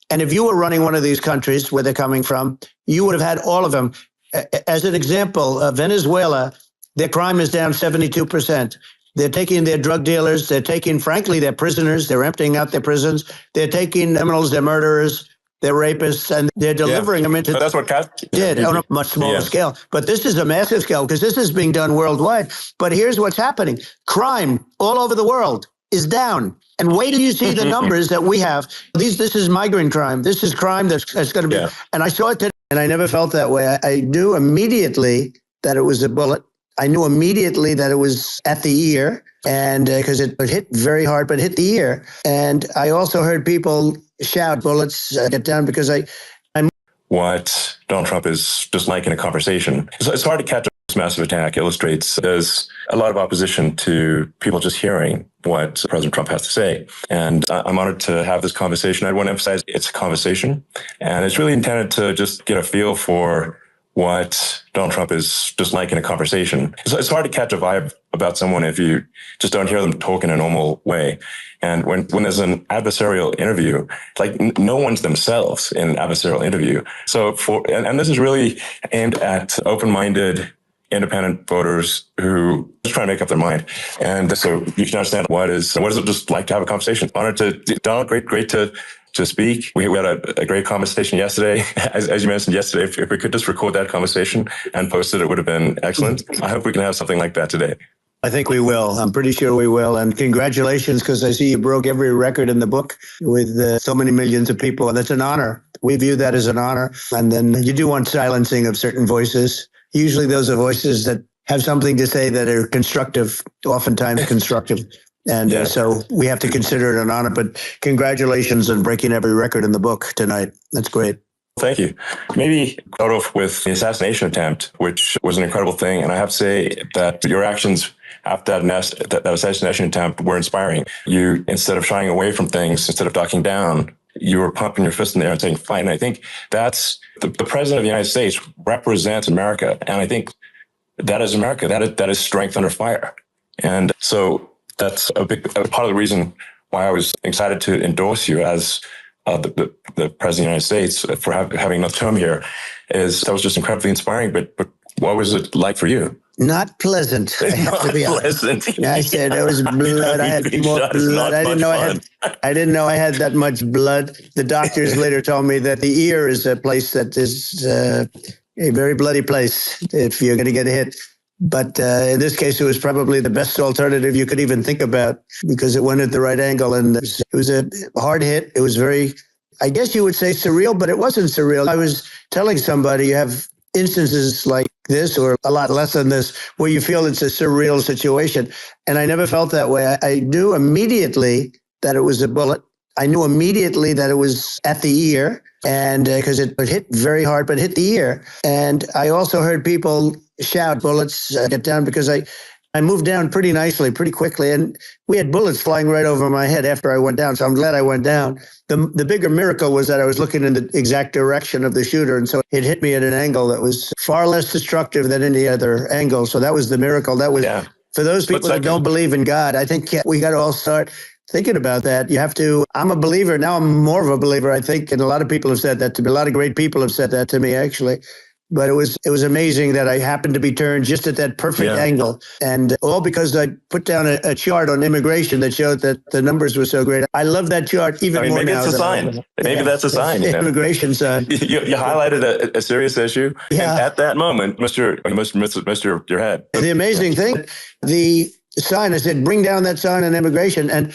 And if you were running one of these countries where they're coming from, you would have had all of them. As an example, Venezuela, their crime is down 72%. They're taking their drug dealers. They're taking, frankly, their prisoners. They're emptying out their prisons. They're taking criminals, their murderers, their rapists, and they're delivering them into... But that's what Cat did on a much smaller scale. But this is a massive scale because this is being done worldwide. But here's what's happening. Crime all over the world is down. And wait till you see the numbers that we have. This is migrant crime. This is crime that's going to be... And I saw it today, and I never felt that way. I knew immediately that it was a bullet. I knew immediately that it was at the ear, and because it hit very hard, but hit the ear. And I also heard people shout, bullets get down, because I'm... What Donald Trump is just like in a conversation. So it's hard to catch this massive attack illustrates there's a lot of opposition to people just hearing what President Trump has to say. And I'm honored to have this conversation. I want to emphasize it's a conversation, and it's really intended to just get a feel for what Donald Trump is just like in a conversation. So it's hard to catch a vibe about someone if you just don't hear them talk in a normal way. And when there's an adversarial interview, like no one's themselves in an adversarial interview. So and this is really aimed at open-minded, independent voters who just try to make up their mind. And so you can understand what is it just like to have a conversation. Honored to Donald, great to speak. We had a great conversation yesterday. As you mentioned yesterday, if we could just record that conversation and post it, it would have been excellent. I hope we can have something like that today. I think we will. I'm pretty sure we will. And congratulations, because I see you broke every record in the book with so many millions of people. And that's an honor. We view that as an honor. And then you do want silencing of certain voices. Usually those are voices that have something to say that are constructive, oftentimes constructive. And so we have to consider it an honor. But congratulations on breaking every record in the book tonight. That's great. Thank you. Maybe start off with the assassination attempt, which was an incredible thing. And I have to say that your actions after that assassination attempt were inspiring. You, instead of shying away from things, instead of ducking down, you were pumping your fist in the air and saying, fight. And I think that's the president of the United States represents America. And I think that is America. That is strength under fire. And so that's a part of the reason why I was excited to endorse you as the president of the United States for having another term here. That was just incredibly inspiring. But what was it like for you? Not pleasant. I have to be honest. I said there was blood. I had more blood. I didn't know I had that much blood. The doctors later told me that the ear is a place that is a very bloody place if you're going to get hit. But in this case, it was probably the best alternative you could even think about because it went at the right angle. And it was a hard hit. It was very, I guess you would say surreal, but it wasn't surreal. I was telling somebody you have instances like this or a lot less than this where you feel it's a surreal situation. And I never felt that way. I knew immediately that it was a bullet. I knew immediately that it was at the ear, and because it hit very hard, but hit the ear. And I also heard people shout, bullets get down, because I moved down pretty nicely, pretty quickly. And we had bullets flying right over my head after I went down. So I'm glad I went down. The bigger miracle was that I was looking in the exact direction of the shooter. And so it hit me at an angle that was far less destructive than any other angle. So that was the miracle. That was for those people that don't believe in God. I think we got to all start thinking about that. You have to, I'm a believer. Now I'm more of a believer, I think. And a lot of people have said that to me. A lot of great people have said that to me, actually. But it was amazing that I happened to be turned just at that perfect angle. And all because I put down a chart on immigration that showed that the numbers were so great. I love that chart even more maybe now. Maybe it's a sign. Maybe that's a sign. Immigration sign. You highlighted a serious issue. Yeah. And at that moment, missed your head. The amazing thing, the sign, I said, bring down that sign on immigration. And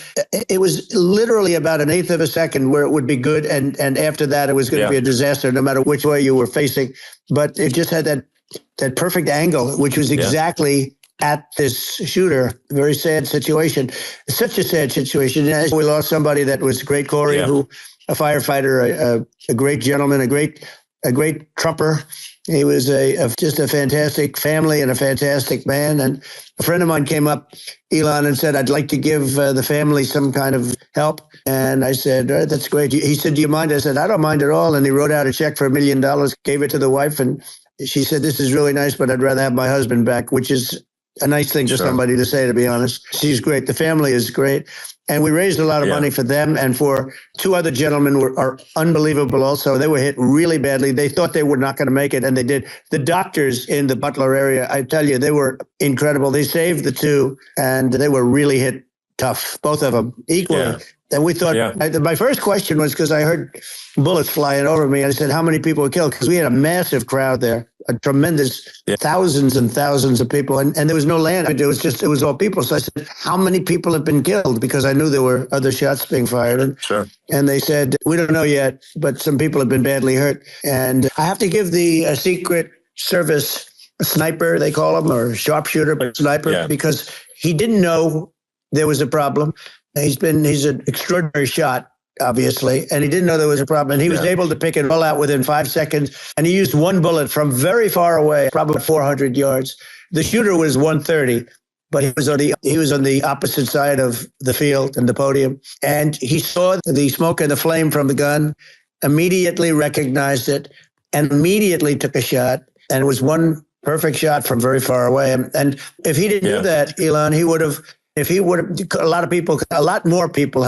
it was literally about an eighth of a second where it would be good. And after that, it was going to be a disaster, no matter which way you were facing. But it just had that perfect angle, which was exactly at this shooter. Very sad situation. Such a sad situation. We lost somebody that was great, Corey, who a firefighter, a great gentleman, a great Trumper. He was just a fantastic family and a fantastic man. And a friend of mine came up, Elon, and said, I'd like to give the family some kind of help. And I said, that's great. He said, do you mind? I said, I don't mind at all. And he wrote out a check for $1 million, gave it to the wife. And she said, this is really nice, but I'd rather have my husband back, which is a nice thing for somebody to say, to be honest. She's great. The family is great. And we raised a lot of money for them and for two other gentlemen who are unbelievable also. They were hit really badly. They thought they were not going to make it, and they did. The doctors in the Butler area, I tell you, they were incredible. They saved the two, and they were really hit tough, both of them, equally. Yeah. And we thought, my first question was, because I heard bullets flying over me, I said, how many people were killed? Because we had a massive crowd there, a tremendous, thousands and thousands of people. And there was no land. It was all people. So I said, how many people have been killed? Because I knew there were other shots being fired. And they said, we don't know yet, but some people have been badly hurt. And I have to give the Secret Service sniper, they call him, or sharpshooter, but sniper, because he didn't know there was a problem. He's an extraordinary shot, obviously, and he didn't know there was a problem. And he was able to pick it all out within 5 seconds. And he used one bullet from very far away, probably 400 yards. The shooter was 130, but he was on the opposite side of the field and the podium. And he saw the smoke and the flame from the gun, immediately recognized it, and immediately took a shot. And it was one perfect shot from very far away. And if he didn't do that, Elon, he would have. If he would have, a lot more people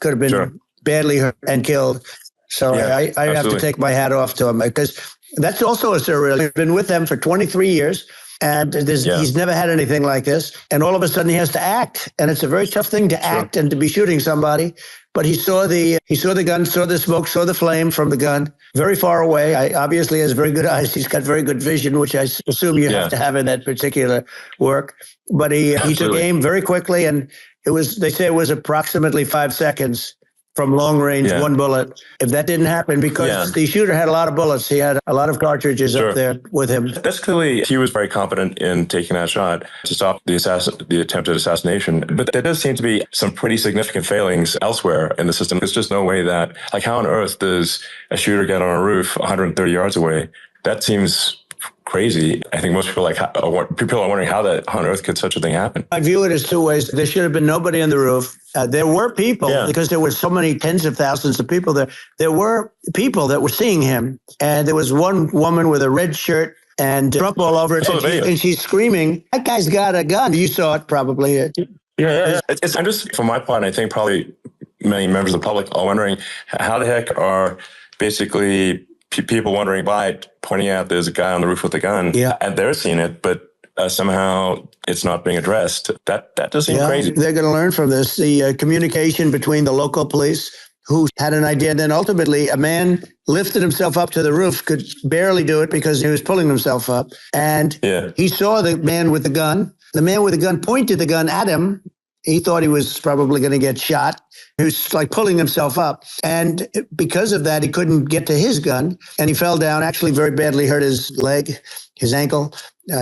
could have been badly hurt and killed. So I have to take my hat off to him, because that's also a surreal. He's been with them for 23 years, and he's never had anything like this. And all of a sudden he has to act, and it's a very tough thing to act and to be shooting somebody. But he saw the gun, saw the smoke, saw the flame from the gun very far away. Obviously has very good eyes. He's got very good vision, which I assume you have to have in that particular work. But he took aim very quickly, and they say it was approximately 5 seconds from long range, one bullet. If that didn't happen, because the shooter had a lot of bullets, he had a lot of cartridges up there with him. That's clearly, he was very competent in taking that shot to stop the attempted assassination. But there does seem to be some pretty significant failings elsewhere in the system. There's just no way that, like, how on earth does a shooter get on a roof 130 yards away? That seems crazy. I think most people people are wondering how on earth could such a thing happen. I view it as two ways. There should have been nobody on the roof. There were people, because there were so many tens of thousands of people there. There were people that were seeing him, and there was one woman with a red shirt and Trump all over it, and she's screaming, "That guy's got a gun!" You saw it probably. I'm just, for my part, I think probably many members of the public are wondering how the heck are basically people wondering by pointing out there's a guy on the roof with a gun, and they're seeing it, but somehow it's not being addressed. That does seem crazy. They're going to learn from this. The communication between the local police, who had an idea, and then ultimately a man lifted himself up to the roof, could barely do it because he was pulling himself up, and he saw the man with the gun. The man with the gun pointed the gun at him. He thought he was probably going to get shot. He was like pulling himself up. And because of that, he couldn't get to his gun. And he fell down, actually very badly hurt his leg, his ankle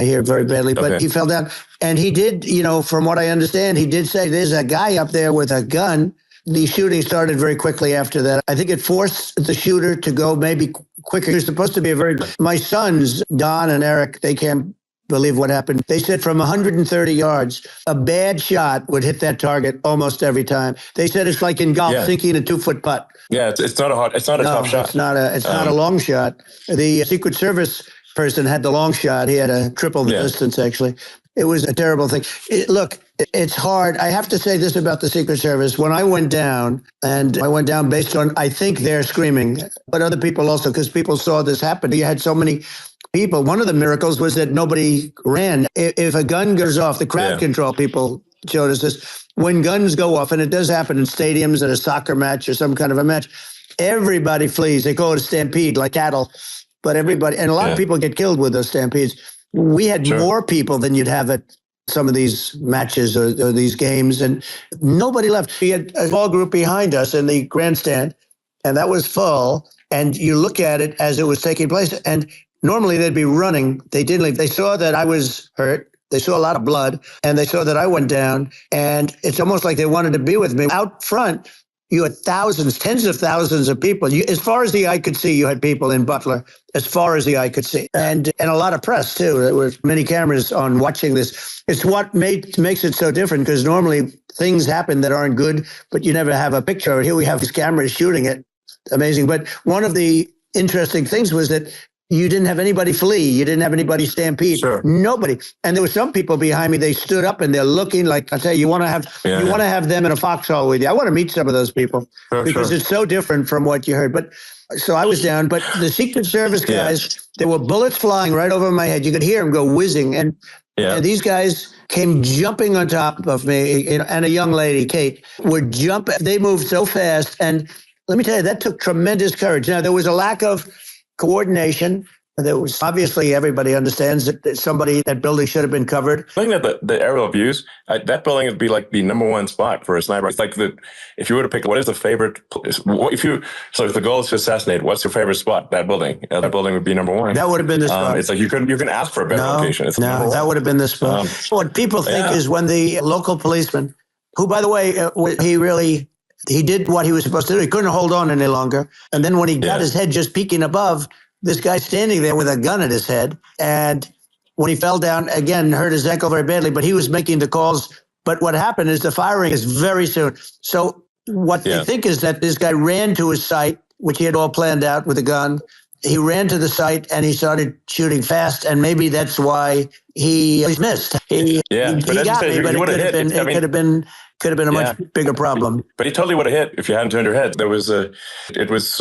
here very badly. But he fell down. And he did, from what I understand, he did say, there's a guy up there with a gun. The shooting started very quickly after that. I think it forced the shooter to go maybe quicker. He was supposed to be my sons, Don and Eric, they can't believe what happened. They said from 130 yards, a bad shot would hit that target almost every time. They said it's like in golf, sinking a 2-foot putt. Yeah, it's not a tough shot. It's not a long shot. The Secret Service person had the long shot. He had a triple the distance, actually. It was a terrible thing. Look, it's hard. I have to say this about the Secret Service. When I went down, and I went down based on, I think they're screaming, but other people also, because people saw this happen. You had so many people. One of the miracles was that nobody ran. If a gun goes off, the crowd control people showed us this. When guns go off, and it does happen in stadiums at a soccer match or some kind of a match, everybody flees. They call it a stampede, like cattle. But everybody, and a lot of people get killed with those stampedes. We had more people than you'd have at some of these matches or these games, and nobody left. We had a small group behind us in the grandstand, and that was full. And you look at it as it was taking place, and normally they'd be running. They didn't leave. They saw that I was hurt. They saw a lot of blood, and they saw that I went down. And it's almost like they wanted to be with me. Out front, you had thousands, tens of thousands of people. As far as the eye could see, you had people in Butler, as far as the eye could see. And a lot of press, too. There were many cameras on watching this. It's what makes it so different, because normally things happen that aren't good, but you never have a picture. Here we have these cameras shooting it. Amazing. But one of the interesting things was that you didn't have anybody flee. You didn't have anybody stampede. Sure. Nobody. And there were some people behind me. They stood up and they're looking like, I tell you, you want to have them in a foxhole with you. I want to meet some of those people because it's so different from what you heard. But so I was down, but the Secret Service guys, there were bullets flying right over my head. You could hear them go whizzing. And these guys came jumping on top of me, and a young lady, Kate, would jump. They moved so fast. And let me tell you, that took tremendous courage. Now, there was a lack of coordination. There was obviously everybody understands that that building should have been covered. Looking at the aerial views, that building would be like the number one spot for a sniper. It's like if you were to pick, what is the favorite? If the goal is to assassinate, what's your favorite spot? That building. That building would be number one. That would have been the spot. It's like you can ask for a better location. It's that would have been the spot. What people think is when the local policeman, who by the way, he did what he was supposed to do. He couldn't hold on any longer. And then when he got his head just peeking above, this guy standing there with a gun at his head. And when he fell down, again, hurt his ankle very badly, but he was making the calls. But what happened is the firing is very soon. So what they think is that this guy ran to his site, which he had all planned out with a gun. He ran to the site and he started shooting fast. And maybe that's why he missed. He got me, but it could have been a much bigger problem. But he totally would have hit if you hadn't turned your head. It was a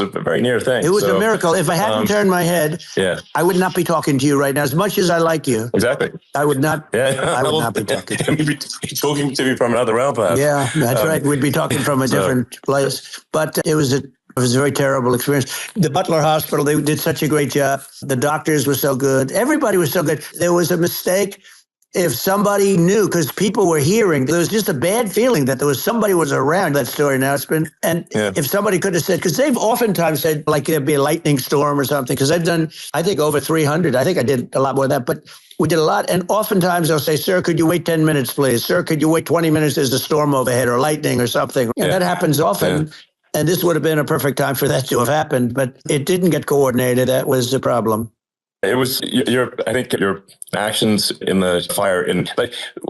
very near thing. It was a miracle. If I hadn't turned my head, I would not be talking to you right now. As much as I like you, exactly, I would not. I would not be talking to you. You'd be talking to me from another realm, perhaps. Yeah, that's right. We'd be talking from a different place. But it was a very terrible experience. The Butler Hospital, they did such a great job. The doctors were so good. Everybody was so good. There was a mistake. If somebody knew, because people were hearing, there was just a bad feeling that somebody was around that story. Now it's been, and if somebody could have said, because they've oftentimes said like there'd be a lightning storm or something, because I've done, I think over 300. I think I did a lot more than that, but we did a lot. And oftentimes they'll say, sir, could you wait 10 minutes, please? Sir, could you wait 20 minutes? There's a storm overhead or lightning or something. And that happens often. And this would have been a perfect time for that to have happened, but it didn't get coordinated. That was the problem. It was I think your actions in the fire,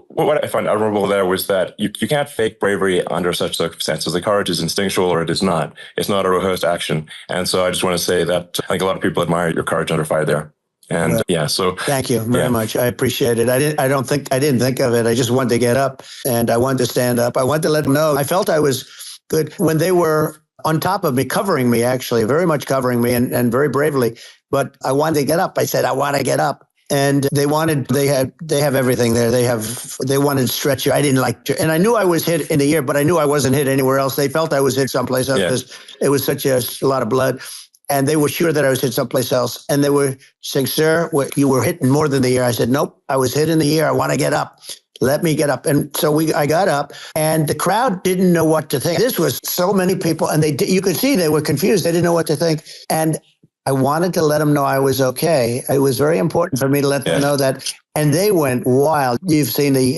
what I find admirable there was that you can't fake bravery under such circumstances. The courage is instinctual or it is not. It's not a rehearsed action. And so I just want to say that I think a lot of people admire your courage under fire there. And so thank you very much. I appreciate it. I didn't think of it. I just wanted to get up and I wanted to stand up. I wanted to let them know. I felt I was good when they were on top of me, covering me, actually, very much covering me and very bravely. But I wanted to get up. I said, I want to get up. And they have everything there. They wanted stretcher. I didn't like, and I knew I was hit in the ear, but I knew I wasn't hit anywhere else. They felt I was hit someplace else because it was such a lot of blood. And they were sure that I was hit someplace else. And they were saying, sir, you were hit more than the ear. I said, nope, I was hit in the ear. I want to get up. Let me get up. And so I got up and the crowd didn't know what to think. This was so many people and you could see they were confused. They didn't know what to think. And I wanted to let them know I was okay. It was very important for me to let them know that. And they went wild. You've seen they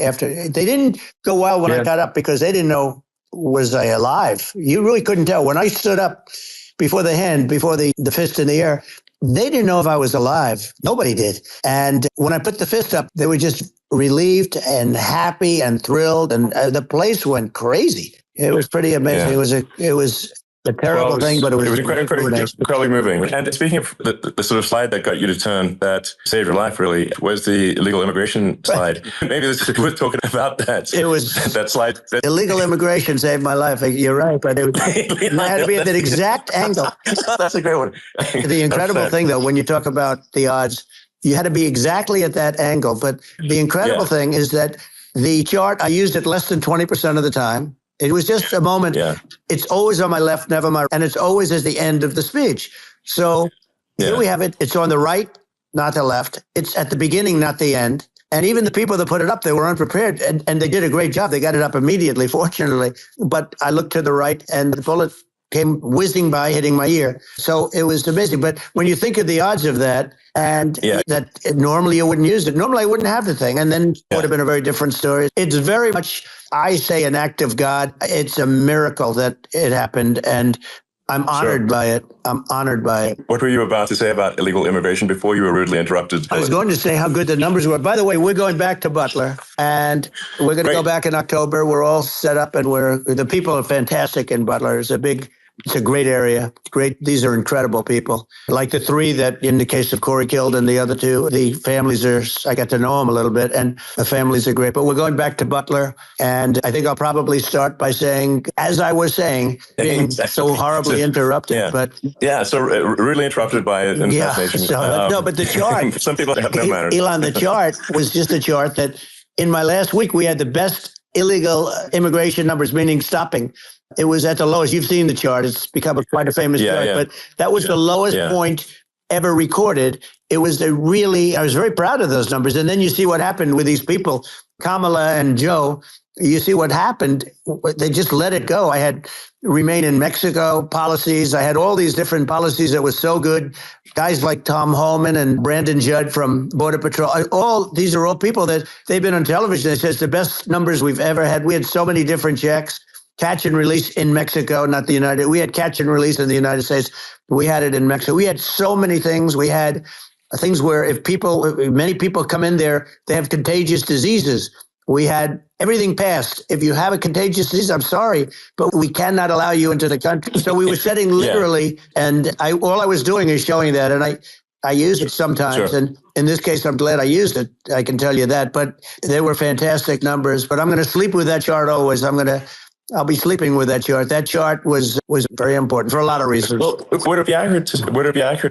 didn't go wild when I got up because they didn't know, was I alive? You really couldn't tell. When I stood up before the fist in the air, they didn't know if I was alive. Nobody did. And when I put the fist up, they were just relieved and happy and thrilled. And the place went crazy. It was pretty amazing. It was a terrible thing, but it was incredibly moving. And speaking of the sort of slide that got you to turn, that saved your life, really, was the illegal immigration slide. Maybe this is worth talking about that. It was that slide. Illegal immigration saved my life. You're right, but it had to be at that exact angle. That's a great one. The incredible thing, though, when you talk about the odds, you had to be exactly at that angle. But the incredible thing is that the chart, I used it less than 20% of the time. It was just a moment. Yeah. It's always on my left, never my right. And it's always at the end of the speech. So here we have it. It's on the right, not the left. It's at the beginning, not the end. And even the people that put it up, they were unprepared. And they did a great job. They got it up immediately, fortunately. But I looked to the right and the bullet came whizzing by, hitting my ear. So it was amazing. But when you think of the odds of that, and that normally you wouldn't use it, normally I wouldn't have the thing. And then it would have been a very different story. It's very much, I say, an act of God. It's a miracle that it happened. And I'm honored by it. I'm honored by it. What were you about to say about illegal immigration before you were rudely interrupted? I was going to say how good the numbers were. By the way, we're going back to Butler, and we're going to go back in October. We're all set up, and the people are fantastic in Butler. It's a big It's a great area. Great. These are incredible people. Like the three that, in the case of Corey, killed, and the other two, the families are, I got to know them a little bit, and the families are great. But we're going back to Butler, and I think I'll probably start by saying, as I was saying, being so horribly interrupted. Yeah. But so really interrupted by an assassination. No, but the chart. Some people have no manners. Elon, the chart was just a chart that in my last week, we had the best illegal immigration numbers, meaning stopping. It was at the lowest. You've seen the chart. It's become quite a famous chart, but that was the lowest point ever recorded. It was I was very proud of those numbers. And then you see what happened with these people, Kamala and Joe. You see what happened. They just let it go. I had remain in Mexico policies. I had all these different policies that was so good. Guys like Tom Holman and Brandon Judd from Border Patrol. These are all people that they've been on television. It says the best numbers we've ever had. We had so many different checks. Catch and release in Mexico, not the United. We had catch and release in the United States. We had it in Mexico. We had so many things. We had things where many people come in there, they have contagious diseases. We had everything passed. If you have a contagious disease, I'm sorry, but we cannot allow you into the country. So we were setting literally, and all I was doing is showing that, and I use it sometimes. Sure. And in this case, I'm glad I used it. I can tell you that. But they were fantastic numbers. But I'm going to sleep with that chart always. I'll be sleeping with that chart. That chart was very important for a lot of reasons. Well, would it be accurate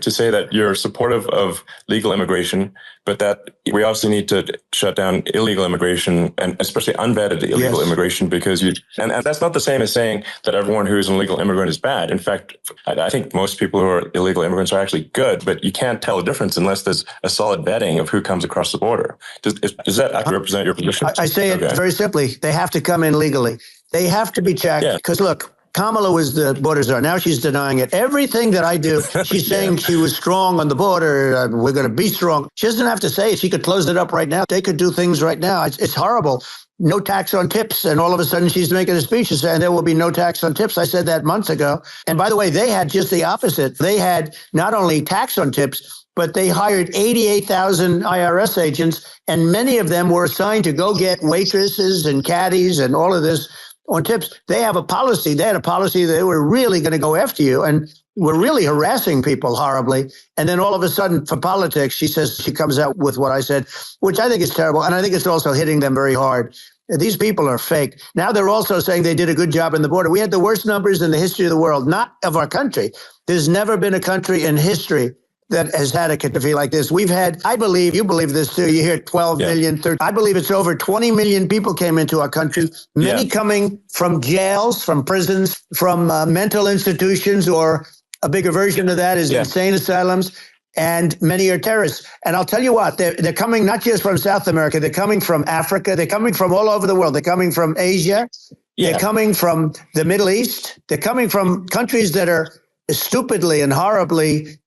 to say that you're supportive of legal immigration, but that we also need to shut down illegal immigration, and especially unvetted illegal immigration, because and that's not the same as saying that everyone who is an illegal immigrant is bad. In fact, I think most people who are illegal immigrants are actually good, but you can't tell the difference unless there's a solid vetting of who comes across the border. Does that actually represent your position? I say it very simply. They have to come in legally. They have to be checked because look, Kamala was the border czar. Now she's denying it. Everything that I do, she's saying she was strong on the border. We're going to be strong. She doesn't have to say it. She could close it up right now. They could do things right now. It's horrible. No tax on tips. And all of a sudden she's making a speech and saying there will be no tax on tips. I said that months ago. And by the way, they had just the opposite. They had not only tax on tips, but they hired 88,000 IRS agents. And many of them were assigned to go get waitresses and caddies and all of this on tips. They have a policy. They had a policy that they were really going to go after you and were really harassing people horribly. And then all of a sudden, for politics, she comes out with what I said, which I think is terrible. And I think it's also hitting them very hard. These people are fake. Now they're also saying they did a good job in the border. We had the worst numbers in the history of the world, not of our country. There's never been a country in history that has had a catastrophe like this. We've had, I believe, you believe this too, you hear 12 million, 13, I believe it's over 20 million people came into our country, many coming from jails, from prisons, from mental institutions, or a bigger version of that is insane asylums, and many are terrorists. And I'll tell you what, they're coming not just from South America, they're coming from Africa, they're coming from all over the world, they're coming from Asia, they're coming from the Middle East, they're coming from countries that are stupidly and horribly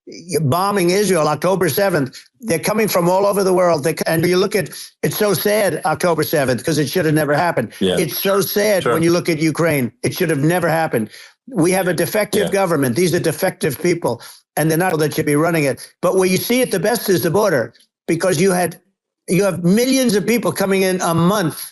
bombing Israel October 7th. They're coming from all over the world. And you look at, it's so sad, October 7th, because it should have never happened. It's so sad when you look at Ukraine. It should have never happened. We have a defective government. These are defective people, and they're not that should be running it. But where you see it the best is the border, because you have millions of people coming in a month,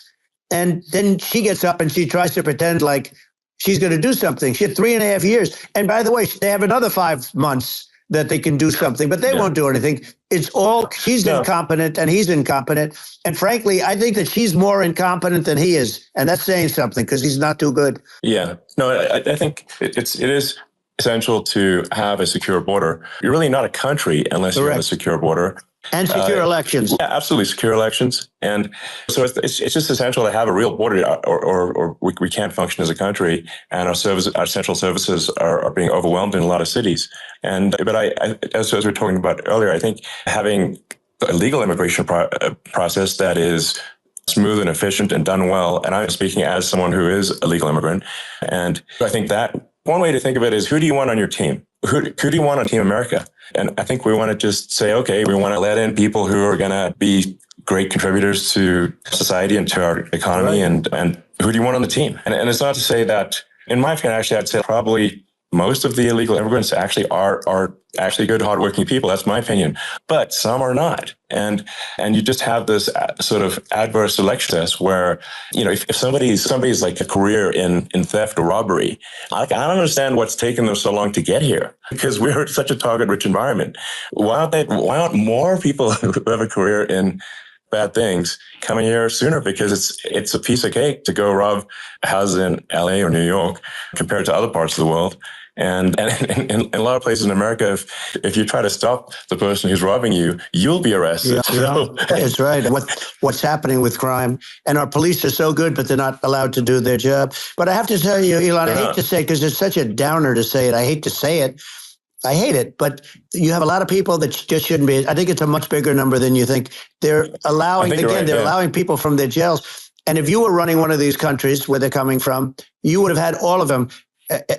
and then she gets up and she tries to pretend like she's going to do something. She had 3.5 years. And by the way, they have another 5 months that they can do something, but they won't do anything. It's all, she's incompetent and he's incompetent. And frankly, I think that she's more incompetent than he is. And that's saying something because he's not too good. Yeah. No, I think it is essential to have a secure border. You're really not a country unless you have a secure border. And secure elections. Yeah, absolutely. Secure elections. And so it's just essential to have a real border or we can't function as a country. And our central services are being overwhelmed in a lot of cities. But as we were talking about earlier, I think having a legal immigration process that is smooth and efficient and done well. And I'm speaking as someone who is a legal immigrant. And I think that one way to think of it is, who do you want on your team? Who do you want on Team America? And I think we want to just say, okay, we want to let in people who are going to be great contributors to society and to our economy. And who do you want on the team? And it's not to say that, in my opinion, actually, I'd say probably most of the illegal immigrants actually are actually good, hardworking people. That's my opinion. But some are not. And you just have this sort of adverse selection test where, if somebody's like a career in theft or robbery, I don't understand what's taken them so long to get here, because we're such a target-rich environment. Why aren't more people who have a career in bad things coming here sooner? Because it's a piece of cake to go rob houses in LA or New York compared to other parts of the world. And in a lot of places in America, if you try to stop the person who's robbing you, you'll be arrested. Yeah, that's right. What's happening with crime, and our police are so good, but they're not allowed to do their job. But I have to tell you, Elon, I hate to say, because it's such a downer to say it. I hate to say it. I hate it, but you have a lot of people that just shouldn't be. I think it's a much bigger number than you think. They're allowing, allowing people from their jails. And if you were running one of these countries where they're coming from, you would have had all of them.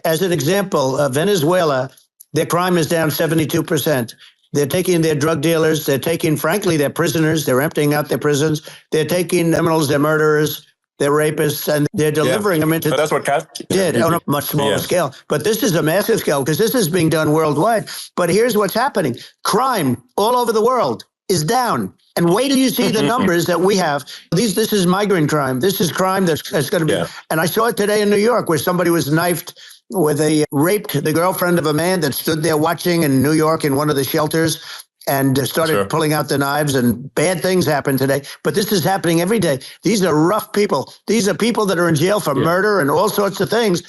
As an example, Venezuela, their crime is down 72%. They're taking their drug dealers. They're taking, frankly, their prisoners. They're emptying out their prisons. They're taking criminals, their murderers, they're rapists, and they're delivering them into. But that's what did on a much smaller scale. But this is a massive scale because this is being done worldwide. But here's what's happening. Crime all over the world is down. And wait till you see the numbers that we have. This is migrant crime. This is crime that's going to be. And I saw it today in New York where somebody was knifed with raped the girlfriend of a man that stood there watching in New York in one of the shelters and started pulling out the knives, and bad things happen today. But this is happening every day. These are rough people. These are people that are in jail for murder and all sorts of things.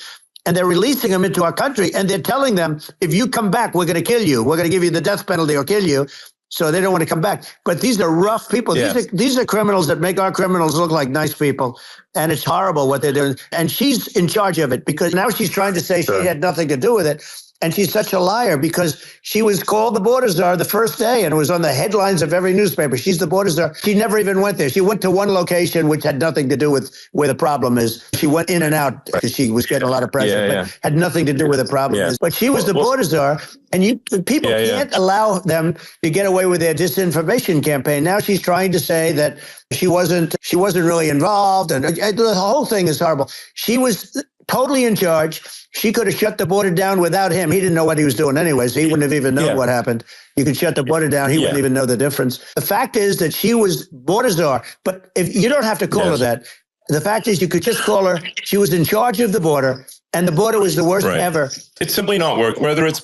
And they're releasing them into our country. And they're telling them, if you come back, we're going to kill you. We're going to give you the death penalty or kill you. So they don't want to come back. But these are rough people. These are criminals that make our criminals look like nice people. And it's horrible what they're doing. And she's in charge of it because now she's trying to say she had nothing to do with it. And she's such a liar because she was called the border czar the first day and it was on the headlines of every newspaper. She's the border czar. She never even went there. She went to one location which had nothing to do with where the problem is. She went in and out because she was getting a lot of pressure, but had nothing to do with the problem is. But she was the border czar, and people can't allow them to get away with their disinformation campaign. Now she's trying to say that she wasn't really involved, and the whole thing is horrible. She was totally in charge. She could have shut the border down without him. He didn't know what he was doing anyways. He wouldn't have even known what happened. You could shut the border down. He wouldn't even know the difference. The fact is that she was border czar, but if you don't have to call her that. The fact is you could just call her. She was in charge of the border. And the border was the worst ever. It's simply not work. Whether it's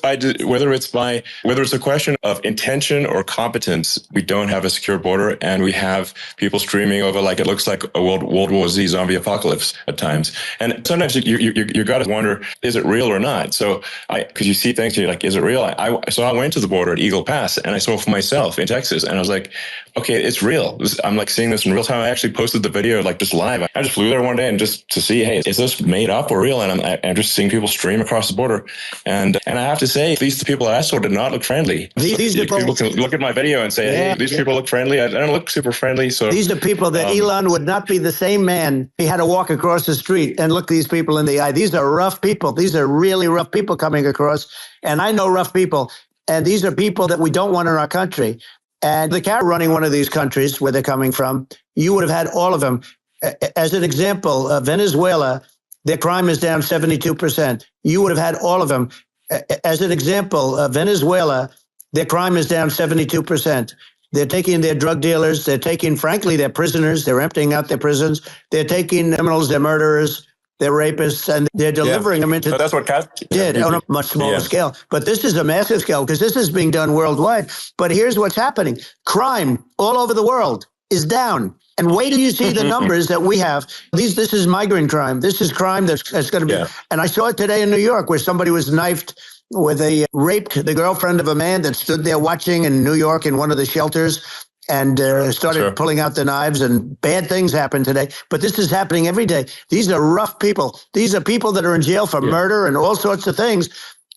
a question of intention or competence, we don't have a secure border, and we have people streaming over like it looks like a World War Z zombie apocalypse at times. And sometimes you got to wonder, is it real or not? So because you see things, you're like, is it real? So I went to the border at Eagle Pass, and I saw for myself in Texas, and I was like, okay, it's real. I'm like seeing this in real time. I actually posted the video like just live. I just flew there one day and just to see, hey, is this made up or real? And I'm just seeing people stream across the border. And I have to say, these people I saw did not look friendly. These people can look at my video and say, hey, these people look friendly. I don't look super friendly. So these are people that Elon would not be the same man. He had to walk across the street and look these people in the eye. These are rough people. These are really rough people coming across. And I know rough people. And these are people that we don't want in our country. And the cat running one of these countries where they're coming from, you would have had all of them. As an example, Venezuela, their crime is down 72%. You would have had all of them. As an example, Venezuela, their crime is down 72%. They're taking their drug dealers. They're taking, frankly, their prisoners. They're emptying out their prisons. They're taking criminals, their murderers, they're rapists, and they're delivering them into. But that's what did on a much smaller scale. But this is a massive scale because this is being done worldwide. But here's what's happening. Crime all over the world is down. And wait till you see the numbers that we have. This is migrant crime. This is crime that's going to be. And I saw it today in New York where somebody was knifed with raped the girlfriend of a man that stood there watching in New York in one of the shelters and started pulling out the knives, and bad things happen today. But this is happening every day. These are rough people. These are people that are in jail for murder and all sorts of things.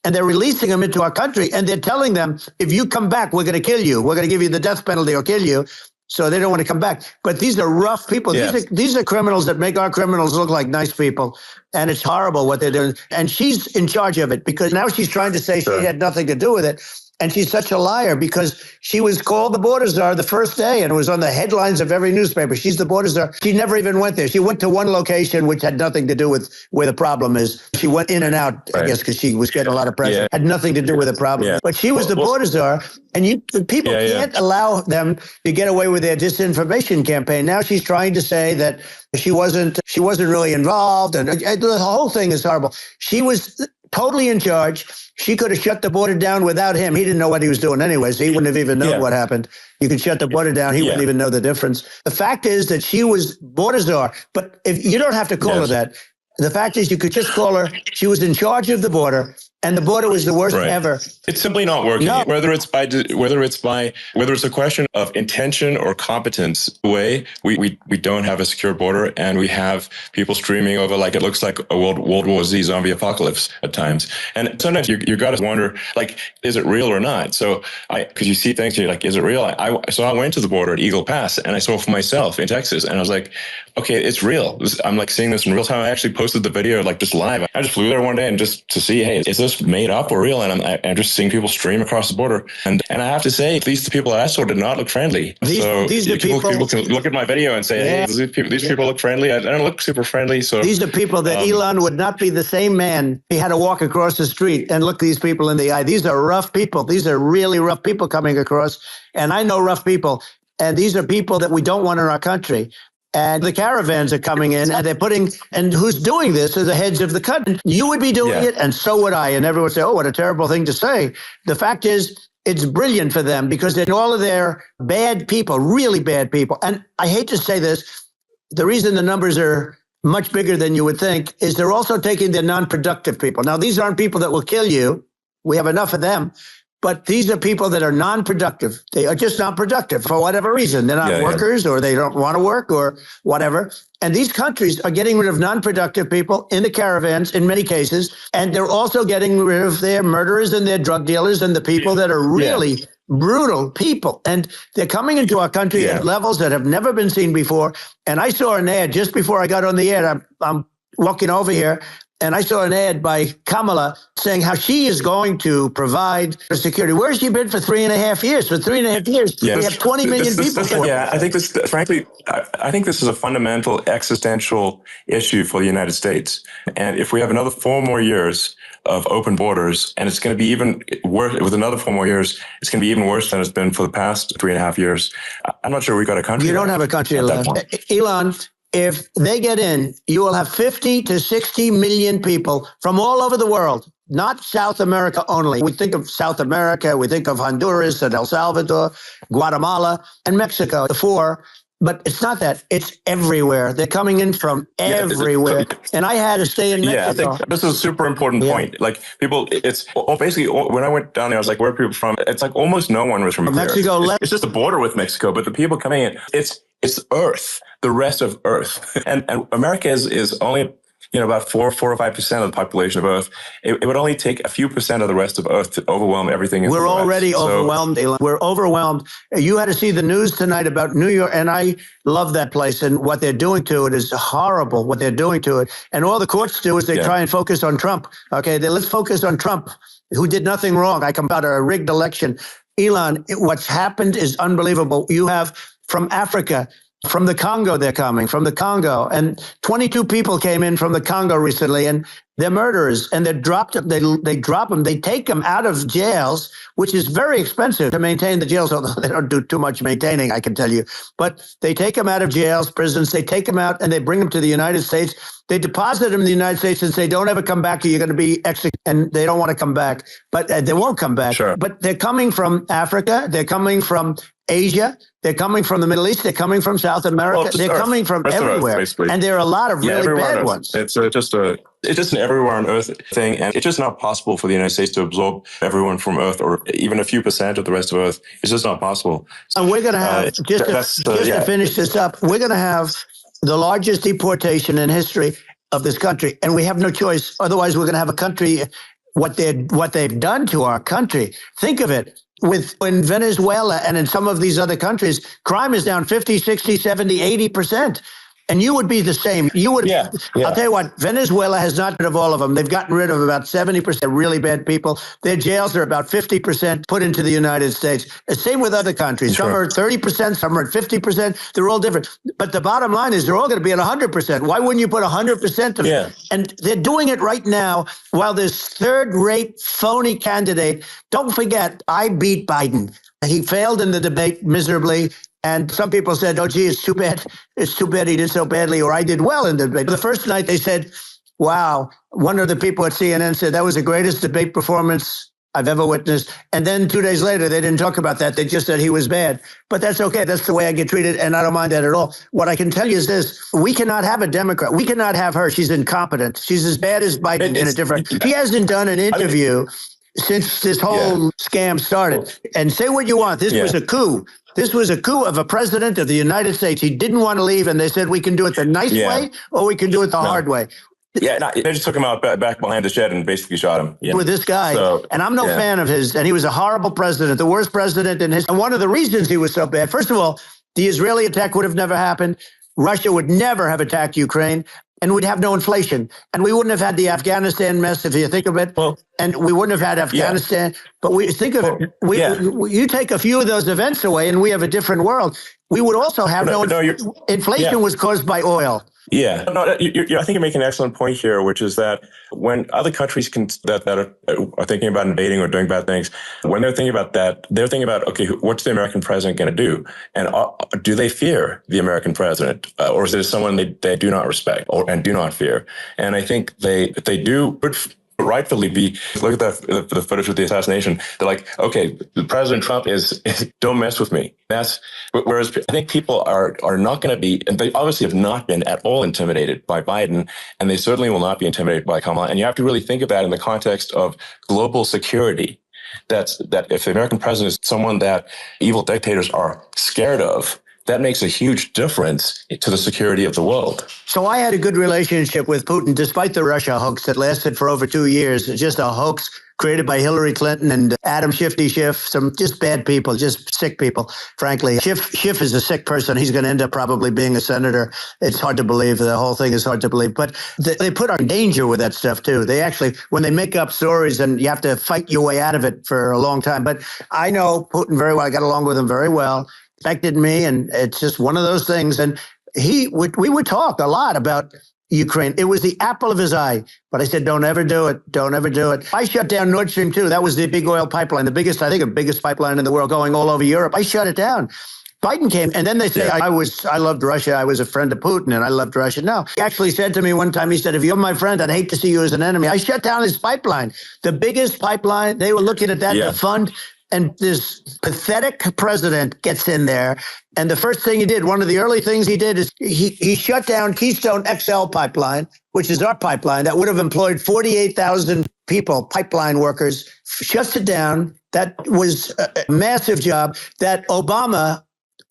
And they're releasing them into our country. And they're telling them, if you come back, we're going to kill you. We're going to give you the death penalty or kill you. So they don't want to come back. But these are rough people. These are criminals that make our criminals look like nice people. And it's horrible what they're doing. And she's in charge of it because now she's trying to say she had nothing to do with it. And she's such a liar because she was called the border czar the first day and it was on the headlines of every newspaper. She's the border czar. She never even went there. She went to one location which had nothing to do with where the problem is. She went in and out, I guess, because she was getting a lot of pressure. Yeah. Had nothing to do with the problem. Yeah. But she was the border czar. And people can't allow them to get away with their disinformation campaign. Now she's trying to say that she wasn't really involved. And the whole thing is horrible. She was totally in charge. She could have shut the border down without him. He didn't know what he was doing anyway, so he wouldn't have even known what happened. You could shut the border down. He wouldn't even know the difference. The fact is that she was border czar, but if you don't have to call her that. The fact is you could just call her, she was in charge of the border. And the border was the worst ever. It's simply not working. No. Whether it's a question of intention or competence, we don't have a secure border, and we have people streaming over like it looks like a World War Z zombie apocalypse at times. And sometimes you got to wonder, like, is it real or not? So because you see things, and you're like, is it real? So I went to the border at Eagle Pass, and I saw for myself in Texas, and I was like, okay, it's real. I'm like seeing this in real time. I actually posted the video like just live. I just flew there one day and just to see, hey, is this made up or real? And I'm just seeing people stream across the border. And I have to say, at least the people I saw did not look friendly. These are people can look at my video and say, hey, these people look friendly. I don't look super friendly. So these are people that Elon would not be the same man. He had to walk across the street and look these people in the eye. These are rough people. These are really rough people coming across. And I know rough people. And these are people that we don't want in our country. And the caravans are coming in and they're and who's doing this are the heads of the country. You would be doing it, and so would I. And everyone would say, oh, what a terrible thing to say. The fact is, it's brilliant for them because they're all of their bad people, really bad people. And I hate to say this, the reason the numbers are much bigger than you would think is they're also taking the non-productive people. Now, these aren't people that will kill you. We have enough of them. But these are people that are non-productive. They are just not productive for whatever reason. They're not workers or they don't want to work or whatever. And these countries are getting rid of non-productive people in the caravans in many cases. And they're also getting rid of their murderers and their drug dealers and the people that are really brutal people. And they're coming into our country at levels that have never been seen before. And I saw an ad just before I got on the air. I'm walking over here. And I saw an ad by Kamala saying how she is going to provide security. Where has she been for 3.5 years? For 3.5 years, we have 20 million people. I think this, frankly, I think this is a fundamental existential issue for the United States. And if we have another 4 more years of open borders, and it's going to be even worse with another 4 more years, it's going to be even worse than it's been for the past 3.5 years. I'm not sure we got a country. You don't have a country left. Elon, if they get in, you will have 50 to 60 million people from all over the world, not South America only. We think of South America, we think of Honduras and El Salvador, Guatemala, and Mexico, the 4. But it's not that. It's everywhere. They're coming in from everywhere. And I had to stay in Mexico. Yeah, I think this is a super important point. Like people, it's basically, when I went down there, I was like, where are people from? It's like almost no one was from Mexico. It's just a border with Mexico, but the people coming in, it's Earth, the rest of Earth. And America is only, about 4 or 5% of the population of Earth. It would only take a few percent of the rest of Earth to overwhelm everything. We're already overwhelmed, Elon. We're overwhelmed. You had to see the news tonight about New York, and I love that place. And what they're doing to it is horrible, what they're doing to it. And all the courts do is they try and focus on Trump. Okay, let's focus on Trump, who did nothing wrong. I come about a rigged election. Elon, what's happened is unbelievable. You have from Africa, from the Congo, they're coming from the Congo, and 22 people came in from the Congo recently, and they're murderers, and they're dropped. They drop them. They take them out of jails, which is very expensive to maintain the jails. Although they don't do too much maintaining, I can tell you. But they take them out of jails, prisons. They take them out and they bring them to the United States. They deposit them in the United States and say, "Don't ever come back, or you're going to be executed." And they don't want to come back, but they won't come back. Sure. But they're coming from Africa. They're coming from Asia. They're coming from the Middle East. They're coming from South America. They're coming from everywhere. And there are a lot of really bad ones. It's just an everywhere on Earth thing. And it's just not possible for the United States to absorb everyone from Earth, or even a few percent of the rest of Earth. It's just not possible. And we're going to have, to finish this up, we're going to have the largest deportation in history of this country. And we have no choice. Otherwise, we're going to have a country, what they've done to our country. Think of it. In Venezuela and in some of these other countries, crime is down 50, 60, 70, 80%. And you would be the same. You would. Yeah. I'll tell you what, Venezuela has not rid of all of them. They've gotten rid of about 70% really bad people. Their jails are about 50% put into the United States. Same with other countries. Some are at 30%, some are at 50%. They're all different. But the bottom line is they're all going to be at 100%. Why wouldn't you put 100% of it? Yeah. And they're doing it right now while this third-rate phony candidate, don't forget, I beat Biden. He failed in the debate miserably. And some people said, oh, gee, it's too bad. It's too bad he did so badly, or I did well in the debate. The first night they said, wow, one of the people at CNN said that was the greatest debate performance I've ever witnessed. And then 2 days later, they didn't talk about that. They just said he was bad. But that's okay. That's the way I get treated. And I don't mind that at all. What I can tell you is this. We cannot have a Democrat. We cannot have her. She's incompetent. She's as bad as Biden in a different. She hasn't done an interview since this whole scam started. And say what you want. This was a coup. This was a coup of a president of the United States. He didn't want to leave, and they said, we can do it the nice way or we can do it the hard way. Yeah, no, they just took him out back behind the shed and basically shot him. With this guy. And I'm no fan of his. And he was a horrible president, the worst president in history. And one of the reasons he was so bad, first of all, the Israeli attack would have never happened. Russia would never have attacked Ukraine. And we'd have no inflation. And we wouldn't have had the Afghanistan mess, if you think of it. And we wouldn't have had Afghanistan. But we think of it. You take a few of those events away and we have a different world. We would also have inflation was caused by oil. Yeah, no, I think you're making an excellent point here, which is that when other countries that are thinking about invading or doing bad things, when they're thinking about that, they're thinking about, okay, what's the American president going to do? And do they fear the American president? Or is there someone they do not respect and do not fear? And I think they do rightfully be, look at the footage of the assassination. They're like, okay, President Trump is don't mess with me. Whereas I think people are not going to be, and they obviously have not been at all intimidated by Biden, and they certainly will not be intimidated by Kamala. And you have to really think of that in the context of global security. That if the American president is someone that evil dictators are scared of, that makes a huge difference to the security of the world. So I had a good relationship with Putin, despite the Russia hoax that lasted for over 2 years. It's just a hoax created by Hillary Clinton and Adam Schiff, some just bad people, just sick people, frankly. Schiff is a sick person. He's going to end up probably being a senator. It's hard to believe. The whole thing is hard to believe. But they put our danger with that stuff, too. They actually, when they make up stories, and you have to fight your way out of it for a long time. But I know Putin very well. I got along with him very well. Respected me, and it's just one of those things. And we would talk a lot about Ukraine. It was the apple of his eye. But I said, don't ever do it. Don't ever do it. I shut down Nord Stream 2. That was the big oil pipeline, the biggest pipeline in the world going all over Europe. I shut it down. Biden came, and then they say, I loved Russia. I was a friend of Putin, and I loved Russia. No, he actually said to me one time, he said, if you're my friend, I'd hate to see you as an enemy. I shut down his pipeline, the biggest pipeline. They were looking at that to fund. And this pathetic president gets in there. And the first thing he did, one of the early things he did is he shut down Keystone XL pipeline, which is our pipeline that would have employed 48,000 people, pipeline workers, shuts it down. That was a massive job that Obama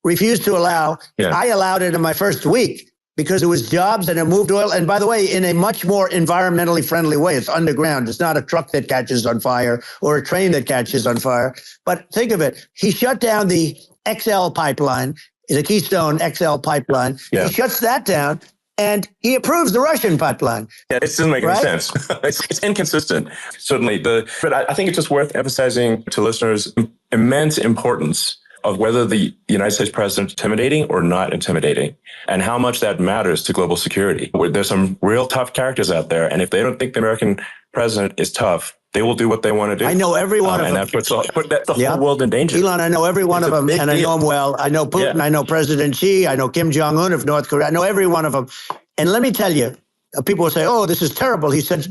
refused to allow. I allowed it in my first week, because it was jobs and it moved oil. And by the way, in a much more environmentally friendly way. It's underground. It's not a truck that catches on fire or a train that catches on fire. But think of it. He shut down the XL pipeline, the Keystone XL pipeline. He shuts that down and he approves the Russian pipeline. Yeah, it doesn't make any sense. It's inconsistent, certainly. But I think it's just worth emphasizing to listeners immense importance of whether the United States president is intimidating or not intimidating, and how much that matters to global security. There's some real tough characters out there, and if they don't think the American president is tough, they will do what they want to do. I know every one of them. And that puts the whole world in danger. Elon, I know every one of them, and I know them well. I know Putin, I know President Xi, I know Kim Jong-un of North Korea. I know every one of them. And let me tell you, people will say, oh, this is terrible. He said,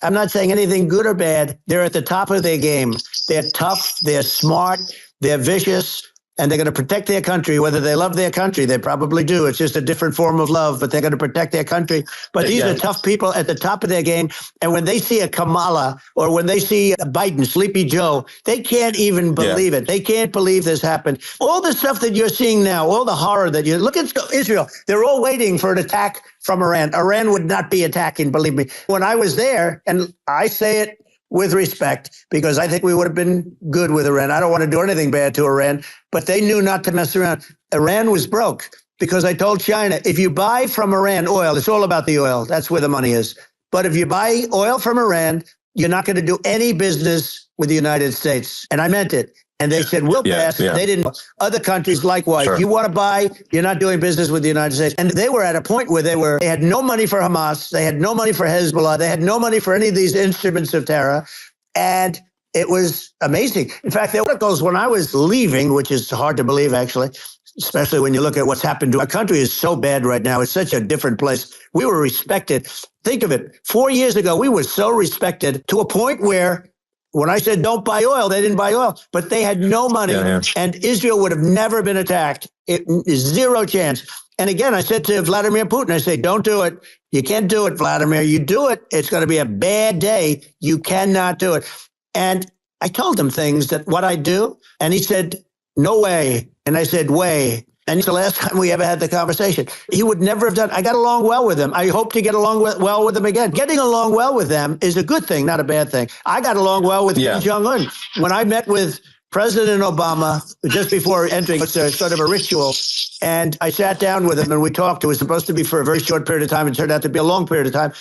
I'm not saying anything good or bad. They're at the top of their game. They're tough, they're smart, they're vicious, and they're going to protect their country, whether they love their country. They probably do. It's just a different form of love, but they're going to protect their country. But these are tough people at the top of their game. And when they see a Kamala or when they see a Biden, Sleepy Joe, they can't even believe it. They can't believe this happened. All the stuff that you're seeing now, all the horror that you look at Israel, they're all waiting for an attack from Iran. Iran would not be attacking, believe me. When I was there, and I say it with respect, because I think we would have been good with Iran. I don't want to do anything bad to Iran, but they knew not to mess around. Iran was broke. because I told China, if you buy from Iran oil, it's all about the oil. That's where the money is. But if you buy oil from Iran, you're not going to do any business with the United States. And I meant it. And they said, we'll pass. They didn't. Other countries likewise. Sure. You want to buy, you're not doing business with the United States. And they were at a point where they had no money for Hamas. They had no money for Hezbollah. They had no money for any of these instruments of terror. And it was amazing. In fact, the articles when I was leaving, which is hard to believe, actually, especially when you look at what's happened to our country is so bad right now. It's such a different place. We were respected. Think of it. 4 years ago, we were so respected to a point where when I said don't buy oil, they didn't buy oil, but they had no money and Israel would have never been attacked. It is zero chance. And again, I said to Vladimir Putin, I say, don't do it. You can't do it, Vladimir. You do it, it's going to be a bad day. You cannot do it. And I told him things that what I do. And he said, no way. And I said, way. And it's the last time we ever had the conversation. He would never have done. I got along well with him. I hope to get along well with him again. Getting along well with them is a good thing, not a bad thing. I got along well with Kim Jong-un. When I met with President Obama just before entering, it's a sort of a ritual. And I sat down with him and we talked. It was supposed to be for a very short period of time. It turned out to be a long period of time.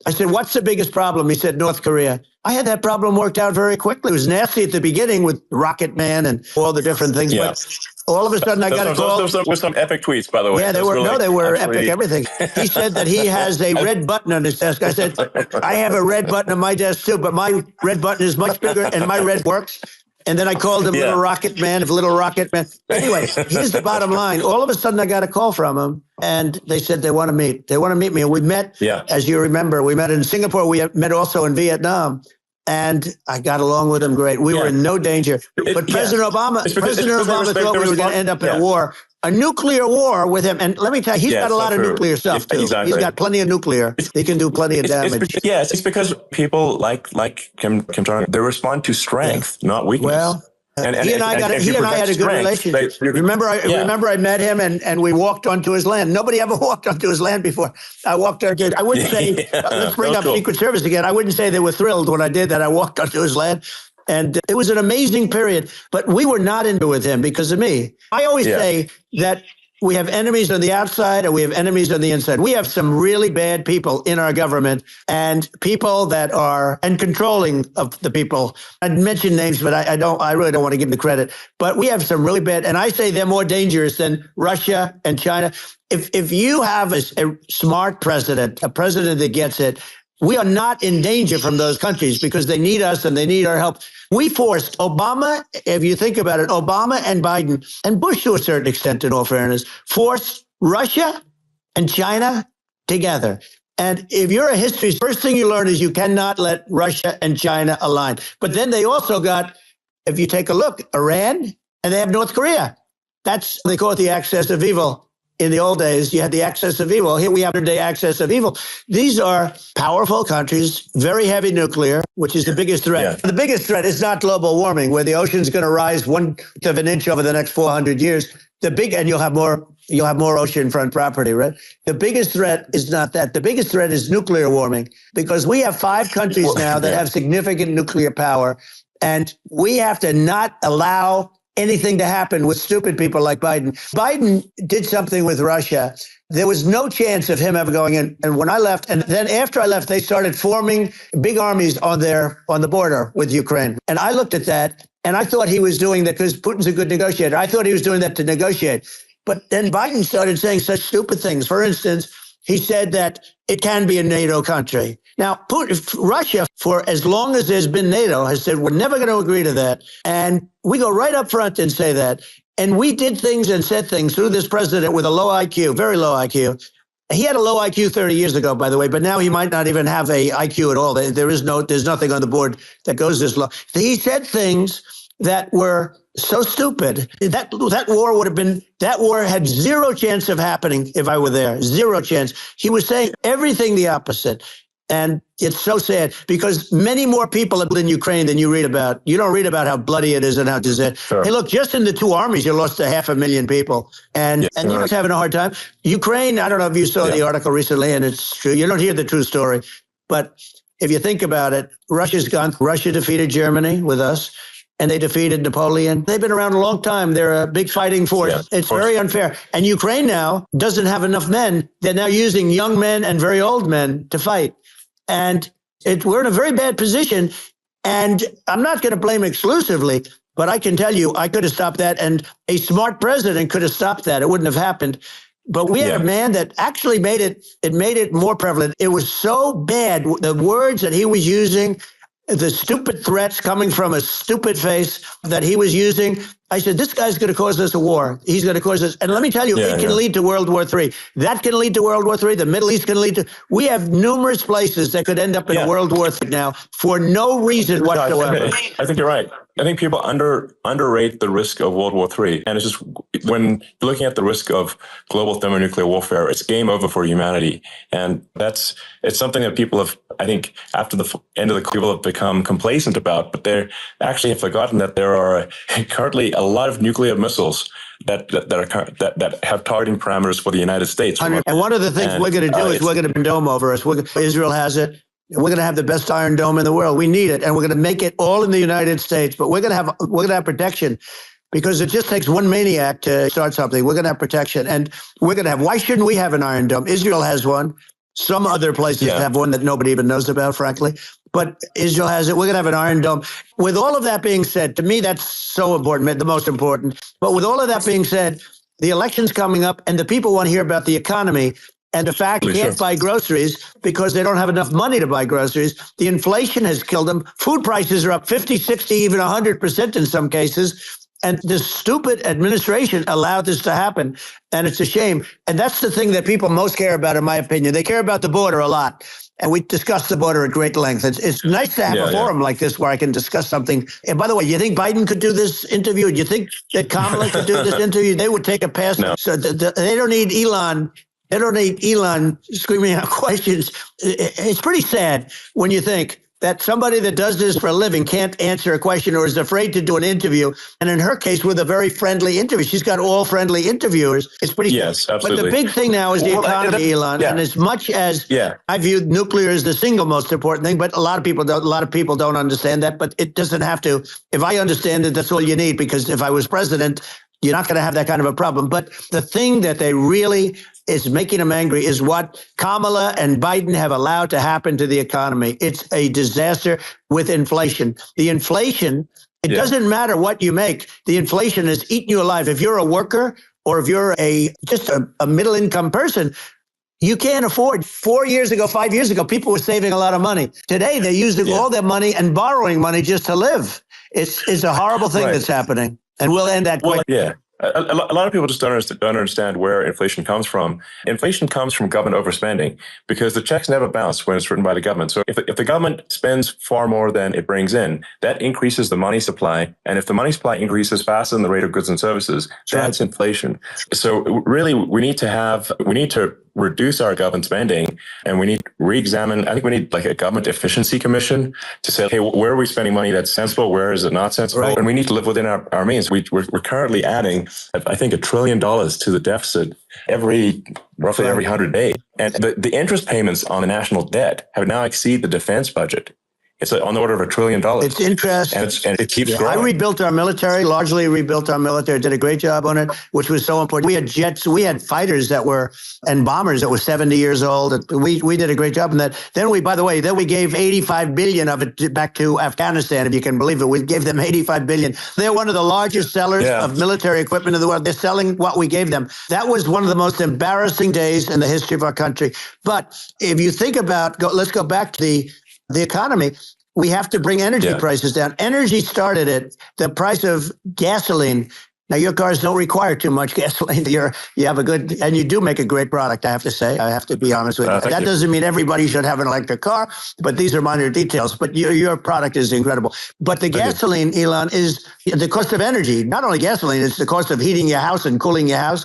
I said, what's the biggest problem? He said, North Korea. I had that problem worked out very quickly. It was nasty at the beginning with Rocket Man and all the different things. Yeah. But all of a sudden I got a call. Those were some epic tweets, by the way. Yeah, they were epic everything. He said that he has a red button on his desk. I said, I have a red button on my desk too, but my red button is much bigger and my red works. And then I called him Little Rocket Man, Little Rocket Man. Anyway, here's the bottom line. All of a sudden, I got a call from him, and they said they want to meet. They want to meet me. And we met, as you remember, we met in Singapore. We met also in Vietnam. And I got along with him great. We were in no danger. But President Obama thought we were going to end up in a war, a nuclear war with him. And let me tell you, he's got a lot of nuclear stuff, too. Exactly. He's got plenty of nuclear. He can do plenty of damage. It's because people like Kim Jong-un, they respond to strength, not weakness. Well, he and I had a good relationship. Remember I met him and we walked onto his land. Nobody ever walked onto his land before. I walked there. I wouldn't say, let's bring up Secret Service again. I wouldn't say they were thrilled when I did that. I walked onto his land. And it was an amazing period. But we were not into with him because of me. I always say that we have enemies on the outside and we have enemies on the inside. We have some really bad people in our government and people that are and controlling of the people. I'd mention names, but I really don't want to give them the credit. But we have some really bad, and I say they're more dangerous than Russia and China. If you have a smart president, a president that gets it, we are not in danger from those countries because they need us and they need our help. We forced Obama, if you think about it, Obama and Biden and Bush to a certain extent, in all fairness, forced Russia and China together. And if you're a history, first thing you learn is you cannot let Russia and China align. But then they also got, if you take a look, Iran and they have North Korea. They call it the axis of evil. In the old days, you had the axis of evil. Here we have the axis of evil. These are powerful countries, very heavy nuclear, which is the biggest threat. Yeah. The biggest threat is not global warming, where the ocean's going to rise 1/10 of an inch over the next 400 years. And you'll have more oceanfront property, right? The biggest threat is not that. The biggest threat is nuclear warming, because we have 5 countries now that have significant nuclear power, and we have to not allow anything to happen with stupid people like Biden. Biden did something with Russia. There was no chance of him ever going in. And when I left, and then after I left, they started forming big armies on the border with Ukraine. And I looked at that and I thought he was doing that because Putin's a good negotiator. I thought he was doing that to negotiate. But then Biden started saying such stupid things. For instance, he said that it can be a NATO country. Now, Russia, for as long as there's been NATO, has said, we're never going to agree to that. And we go right up front and say that. And we did things and said things through this president with a low IQ, very low IQ. He had a low IQ 30 years ago, by the way, but now he might not even have a IQ at all. There's nothing on the board that goes this low. He said things that were so stupid. That war had zero chance of happening if I were there. Zero chance. He was saying everything the opposite. And it's so sad because many more people have been in Ukraine than you read about. You don't read about how bloody it is and how disaster. Sure. Hey, look, just in the 2 armies, you lost 500,000 people. And you're just having a hard time. Ukraine, I don't know if you saw the article recently, and it's true. You don't hear the true story. But if you think about it, Russia defeated Germany with us. and they defeated Napoleon. They've been around a long time. They're a big fighting force. Yeah, it's very unfair. And Ukraine now doesn't have enough men. They're now using young men and very old men to fight. And we're in a very bad position. And I'm not going to blame exclusively, but I can tell you, I could have stopped that. And a smart president could have stopped that. It wouldn't have happened. But we had a man that actually made it more prevalent. It was so bad. The words that he was using, the stupid threats coming from a stupid face that he was using. I said, this guy's going to cause us a war. He's going to cause us. And let me tell you, it can lead to World War III. That can lead to World War III. The Middle East can lead to. We have numerous places that could end up in a World War III now for no reason whatsoever. I think you're right. I think people underrate the risk of World War III. And it's just when looking at the risk of global thermonuclear warfare, it's game over for humanity. And it's something that people have, I think, after the end of the people have become complacent about, but they actually have forgotten that there are currently a lot of nuclear missiles that have targeting parameters for the United States. And one of the things we're going to do is we're going to put a dome over us. Israel has it. We're going to have the best Iron Dome in the world. We need it, and we're going to make it all in the United States. But we're going to have protection, because it just takes one maniac to start something. We're going to have protection, and we're going to have. Why shouldn't we have an Iron Dome? Israel has one. Some other places have one that nobody even knows about, frankly. But Israel has it. We're going to have an Iron Dome. With all of that being said, to me, that's so important, the most important. But with all of that being said, the election's coming up, and the people want to hear about the economy. And the fact they can't buy groceries because they don't have enough money to buy groceries. The inflation has killed them. Food prices are up 50, 60, even 100% in some cases. And this stupid administration allowed this to happen. And it's a shame. And that's the thing that people most care about, in my opinion. They care about the border a lot. And we discussed the border at great length. It's nice to have a forum like this where I can discuss something. And by the way, you think Biden could do this interview? Do you think that Kamala could do this interview? They would take a pass. No. So they don't need Elon. They don't need Elon screaming out questions. It's pretty sad when you think that somebody that does this for a living can't answer a question or is afraid to do an interview. And in her case, with a very friendly interview, she's got all friendly interviewers. It's pretty sad. Absolutely. But the big thing now is the economy, Elon. And as much as I view nuclear as the single most important thing, but a lot of people don't understand that. But it doesn't have to. If I understand it, that's all you need. Because if I was president, you're not going to have that kind of a problem. But the thing that they really is making them angry is what Kamala and Biden have allowed to happen to the economy. It's a disaster with inflation. The inflation, it doesn't matter what you make. The inflation is eating you alive. If you're a worker or if you're just a middle income person, you can't afford. 4 years ago, 5 years ago, people were saving a lot of money. Today, they're using all their money and borrowing money just to live. It's a horrible thing that's happening. And we'll end that quick. A lot of people just don't understand where inflation comes from. Inflation comes from government overspending because the checks never bounce when it's written by the government. So if the government spends far more than it brings in, that increases the money supply. And if the money supply increases faster than the rate of goods and services, that's inflation. So really, we need to reduce our government spending, and we need to re-examine. I think we need like a government efficiency commission to say, hey, where are we spending money that's sensible? Where is it not sensible? Right. And we need to live within our means. We're currently adding, I think, $1 trillion to the deficit roughly every 100 days. And the interest payments on the national debt have now exceeded the defense budget. It's on the order of $1 trillion. It's interest. And it keeps growing. I rebuilt our military, largely rebuilt our military, did a great job on it, which was so important. We had jets, we had fighters and bombers that were 70 years old. We did a great job in that. Then we gave $85 billion of it back to Afghanistan, if you can believe it. We gave them $85 billion. They're one of the largest sellers of military equipment in the world. They're selling what we gave them. That was one of the most embarrassing days in the history of our country. But if you think about, let's go back to the economy. We have to bring energy prices down. Energy started at the price of gasoline. Now, your cars don't require too much gasoline. You have and you do make a great product, I have to say. I have to be honest with you. That doesn't mean everybody should have an electric car, but these are minor details. But your product is incredible. But the gasoline, Elon, is the cost of energy. Not only gasoline, it's the cost of heating your house and cooling your house.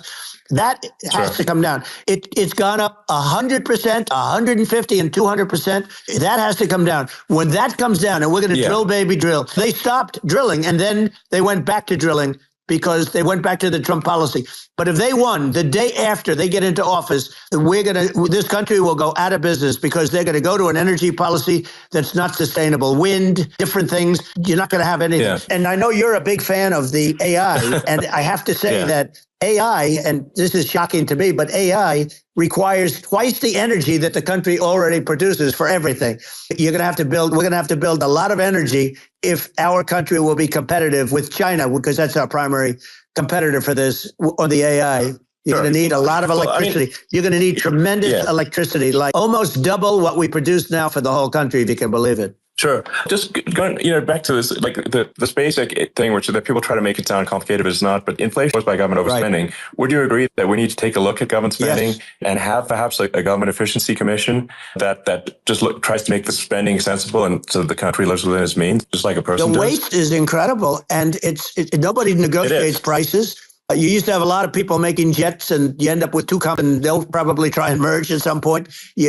That has to come down. It's gone up 100%, 150, and 200%. That has to come down. When that comes down, and we're going to drill, baby, drill. They stopped drilling, and then they went back to drilling. because they went back to the Trump policy. But if they won, the day after they get into office, this country will go out of business because they're going to go to an energy policy that's not sustainable. Wind, different things. You're not going to have anything. Yeah. And I know you're a big fan of the AI, and I have to say that AI, and this is shocking to me, but AI requires twice the energy that the country already produces for everything. We're going to have to build a lot of energy if our country will be competitive with China, because that's our primary competitor for this, on the AI. You're going to need a lot of electricity. You're going to need tremendous electricity, like almost double what we produce now for the whole country, if you can believe it. Sure. Just going, back to this, like the space thing, which that people try to make it sound complicated, but it's not. But inflation caused by government overspending. Right. Would you agree that we need to take a look at government spending and have perhaps like a government efficiency commission that just tries to make the spending sensible and so that the country lives within its means, just like a person does? The waste is incredible, and nobody negotiates prices. You used to have a lot of people making jets, and you end up with two companies, and they'll probably try and merge at some point.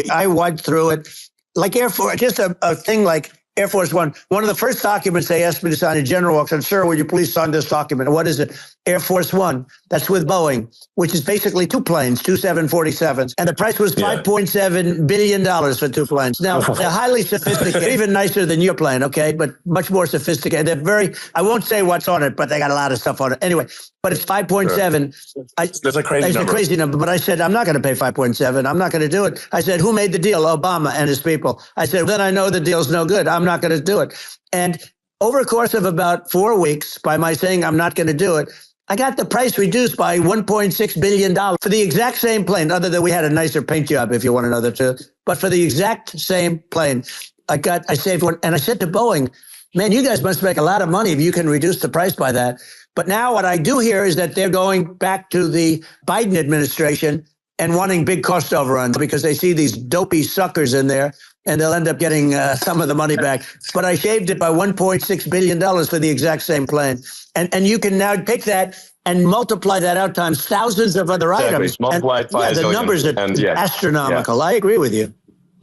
I went through it. Like Air Force, just a thing like Air Force One. One of the first documents they asked me to sign, a general walks in, sir, would you please sign this document? What is it? Air Force One. That's with Boeing, which is basically two planes, two 747s. And the price was $5.7 billion for two planes. Now, they're highly sophisticated, even nicer than your plane, okay? But much more sophisticated. They're I won't say what's on it, but they got a lot of stuff on it. Anyway, but it's 5.7. That's a crazy number. It's a crazy number. But I said, I'm not going to pay 5.7. I'm not going to do it. I said, who made the deal? Obama and his people. I said, then I know the deal's no good. I'm not going to do it. And over a course of about 4 weeks, by my saying I'm not going to do it, I got the price reduced by $1.6 billion for the exact same plane, other than we had a nicer paint job, if you want to know the truth. But for the exact same plane, I saved one. And I said to Boeing, man, you guys must make a lot of money if you can reduce the price by that. But now what I do hear is that they're going back to the Biden administration and wanting big cost overruns because they see these dopey suckers in there, and they'll end up getting some of the money back. But I shaved it by $1.6 billion for the exact same plane. And you can now take that and multiply that out times thousands of other items. Multiply it by the numbers are astronomical. Yeah. I agree with you.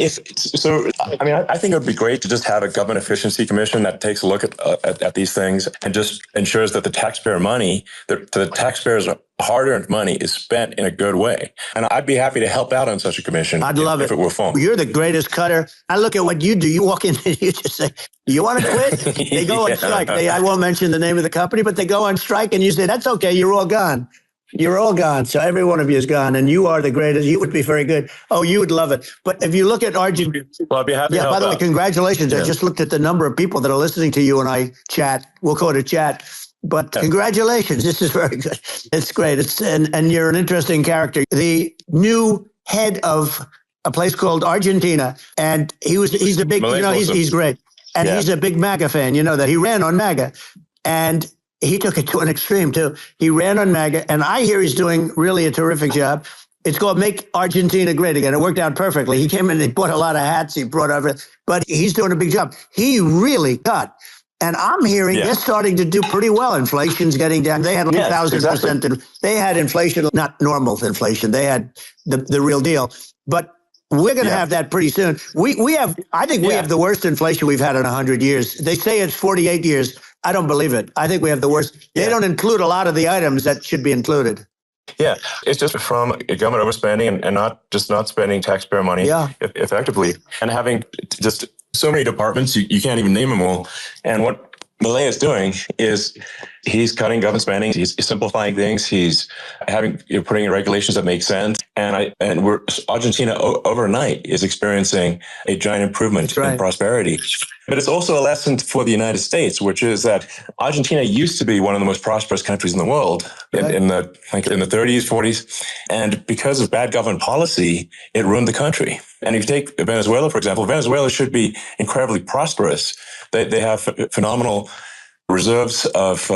I think it would be great to just have a government efficiency commission that takes a look at these things and just ensures that the taxpayer money, the taxpayers' hard-earned money, is spent in a good way. And I'd be happy to help out on such a commission. I'd love it if it were formed. You're the greatest cutter. I look at what you do. You walk in and you just say, "You want to quit?" They go on strike. I won't mention the name of the company, but they go on strike, and you say, "That's okay. You're all gone." You're all gone. So every one of you is gone, and you are the greatest. You would be very good. Oh, you would love it. But if you look at Argentina, well, I'd be happy to help by the way, out. Congratulations. Yeah. I just looked at the number of people that are listening to you and I chat. We'll call it a chat. But congratulations. This is very good. It's great. And you're an interesting character. The new head of a place called Argentina, and he's a big, he's great. And he's a big MAGA fan. You know that. He ran on MAGA. And he took it to an extreme, too. He ran on MAGA, and I hear he's doing really a terrific job. It's called Make Argentina Great Again. It worked out perfectly. He came in and he bought a lot of hats. He brought everything, but he's doing a big job. He really cut. And I'm hearing they're starting to do pretty well. Inflation's getting down. They had 1,000%. They had inflation, not normal inflation. They had the real deal. But we're going to have that pretty soon. I think we have the worst inflation we've had in 100 years. They say it's 48 years. I don't believe it. I think we have the worst. They don't include a lot of the items that should be included. Yeah, it's just from government overspending and not spending taxpayer money effectively, and having just so many departments, you can't even name them all. And what Milei is doing is he's cutting government spending. He's simplifying things. He's putting in regulations that make sense. And Argentina overnight is experiencing a giant improvement in prosperity. But it's also a lesson for the United States, which is that Argentina used to be one of the most prosperous countries in the world in the 30s, 40s. And because of bad government policy, it ruined the country. And if you take Venezuela, for example, Venezuela should be incredibly prosperous. They have phenomenal reserves of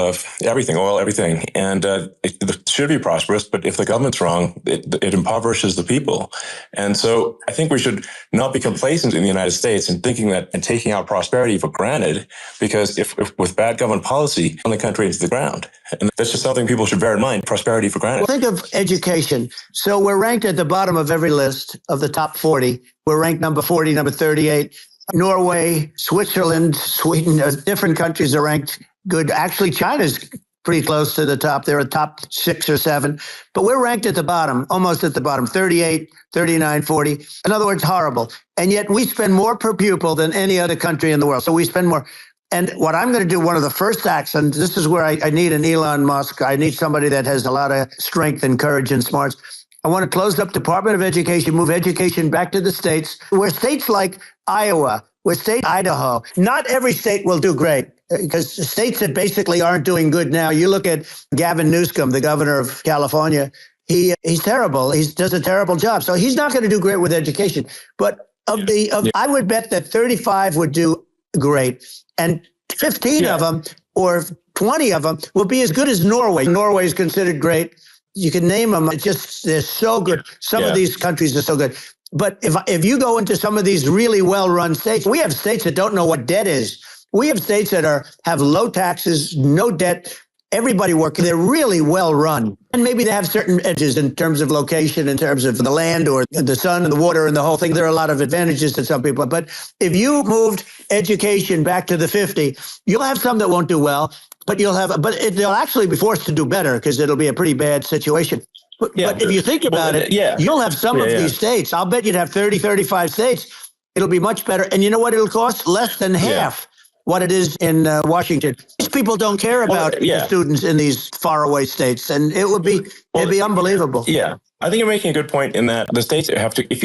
everything, oil, everything. And it should be prosperous, but if the government's wrong, it impoverishes the people. And so I think we should not be complacent in the United States in thinking that and taking our prosperity for granted, because if with bad government policy, on the country into the ground. And that's just something people should bear in mind, prosperity for granted. Well, think of education. So we're ranked at the bottom of every list of the top 40. We're ranked number 40, number 38. Norway, Switzerland, Sweden, different countries are ranked good. Actually, China's pretty close to the top. They're a top 6 or 7, but we're ranked at the bottom, almost at the bottom, 38, 39, 40. In other words, horrible. And yet we spend more per pupil than any other country in the world. So we spend more. And what I'm going to do, one of the first acts, and this is where I need an Elon Musk. I need somebody that has a lot of strength and courage and smarts. I want to close up Department of Education, move education back to the states, where states like Iowa, where state Idaho, not every state will do great, because states that basically aren't doing good now. You look at Gavin Newsom, the governor of California. He's terrible. He does a terrible job. So he's not going to do great with education. But I would bet that 35 would do great, and 15 of them or 20 of them will be as good as Norway. Norway is considered great. You can name them. It's just, they're so good. Some of these countries are so good. But if you go into some of these really well-run states, we have states that don't know what debt is. We have states that have low taxes, no debt, everybody working. They're really well-run. And maybe they have certain edges in terms of location, in terms of the land or the sun and the water and the whole thing. There are a lot of advantages to some people. But if you moved education back to the 50, you'll have some that won't do well. But they'll actually be forced to do better, because it'll be a pretty bad situation. But if you think about it, you'll have some of these states. I'll bet you'd have 30, 35 states. It'll be much better. And you know what it'll cost? Less than half what it is in Washington. These people don't care about the students in these faraway states. And it'd be unbelievable. Yeah. I think you're making a good point in that the states have to, if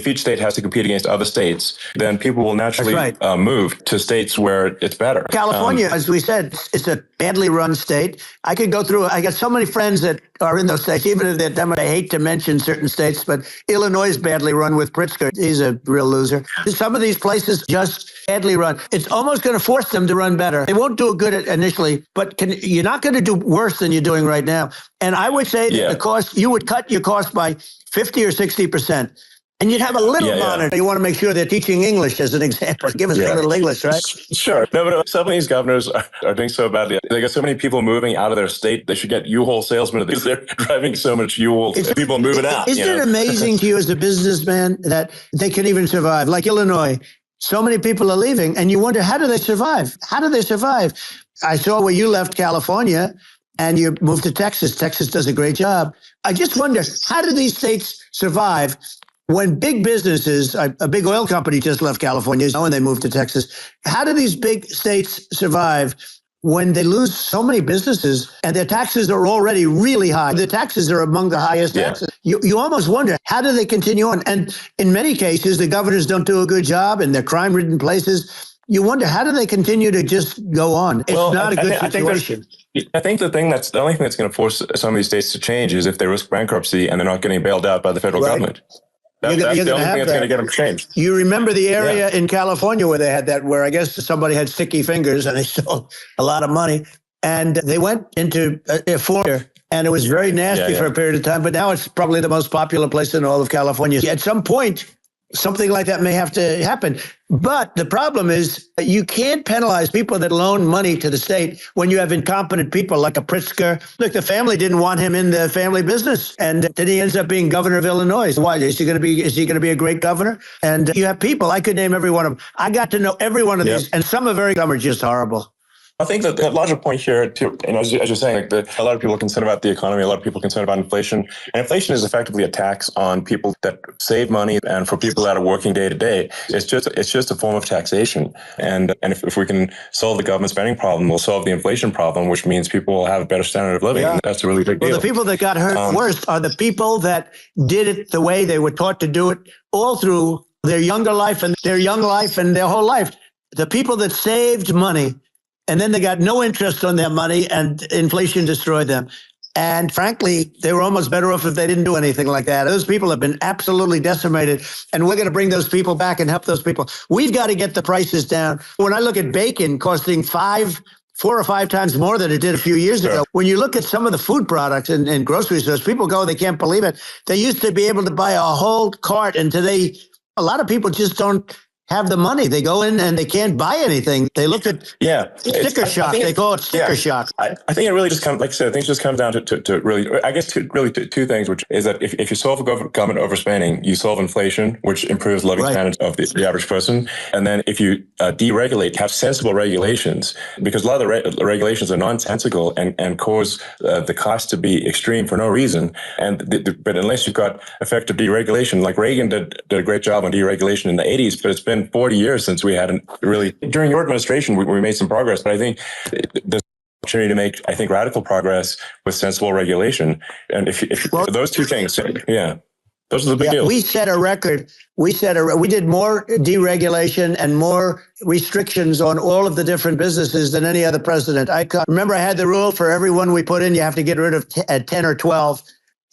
each state has to compete against other states, then people will naturally move to states where it's better. California, as we said, it's a badly run state. I could go through, I got so many friends that are in those states, even if they're Democrats. I hate to mention certain states, but Illinois is badly run with Pritzker. He's a real loser. Some of these places just badly run. It's almost going to force them to run better. They won't do it good initially, but you're not going to do worse than you're doing right now. And I would say that the cost, you would cut your cost by 50 or 60%. And you'd have a little monitor. You want to make sure they're teaching English, as an example. Give us a little English, right? Sure. No, but some of these governors are doing so badly. They got so many people moving out of their state. They should get U-Haul salesmen, because they're driving so much U-Haul. People moving out. Isn't it amazing to you as a businessman that they can even survive? Like Illinois, so many people are leaving, and you wonder, how do they survive? How do they survive? I saw where you left California and you moved to Texas. Texas does a great job. I just wonder, how do these states survive when big businesses, a big oil company just left California and they moved to Texas? How do these big states survive when they lose so many businesses and their taxes are already really high? The taxes are among the highest taxes. You almost wonder, how do they continue on? And in many cases, the governors don't do a good job in their crime-ridden places. You wonder, how do they continue to just go on? It's not a good situation. I think the only thing that's going to force some of these states to change is if they risk bankruptcy and they're not getting bailed out by the federal government. That's the only thing that's going to get them changed. You remember the area in California where they had that, where I guess somebody had sticky fingers and they stole a lot of money, and they went into a foyer, and it was very nasty for a period of time. But now it's probably the most popular place in all of California. At some point, something like that may have to happen. But the problem is you can't penalize people that loan money to the state when you have incompetent people like a Pritzker. Look, the family didn't want him in the family business, and then he ends up being governor of Illinois. Why is he going to be a great governor? And you have people, I could name every one of them. I got to know every one of these, and some are just horrible. I think that the larger point here, too, as you're saying, a lot of people are concerned about the economy. A lot of people are concerned about inflation. And inflation is effectively a tax on people that save money, and for people that are working day to day. It's just a form of taxation. And if we can solve the government spending problem, we'll solve the inflation problem, which means people will have a better standard of living. And that's a really big deal. Well, the people that got hurt worst are the people that did it the way they were taught to do it all through their younger life and their whole life. The people that saved money, and then they got no interest on their money, and inflation destroyed them. And frankly, they were almost better off if they didn't do anything like that. Those people have been absolutely decimated, and we're going to bring those people back and help those people. We've got to get the prices down. When I look at bacon costing 4 or 5 times more than it did a few years ago, when you look at some of the food products in grocery stores, people go, they can't believe it. They used to be able to buy a whole cart, and today a lot of people just don't have the money. They go in and they can't buy anything. They look at sticker shock. They call it sticker shock. I think it really just comes, like I said, I think it just comes down to really, I guess, two things, which is that if you solve government overspending, you solve inflation, which improves living standards of the average person. And then if you deregulate, have sensible regulations, because a lot of the regulations are nonsensical and cause the cost to be extreme for no reason. But unless you've got effective deregulation, like Reagan did a great job on deregulation in the 80s, but it's been 40 years since we hadn't really, during your administration, we made some progress, but I think there's opportunity to make, I think, radical progress with sensible regulation. And if those two things, those are the big deals. We set a record. We did more deregulation and more restrictions on all of the different businesses than any other president. Remember, I had the rule for everyone we put in, you have to get rid of 10 or 12.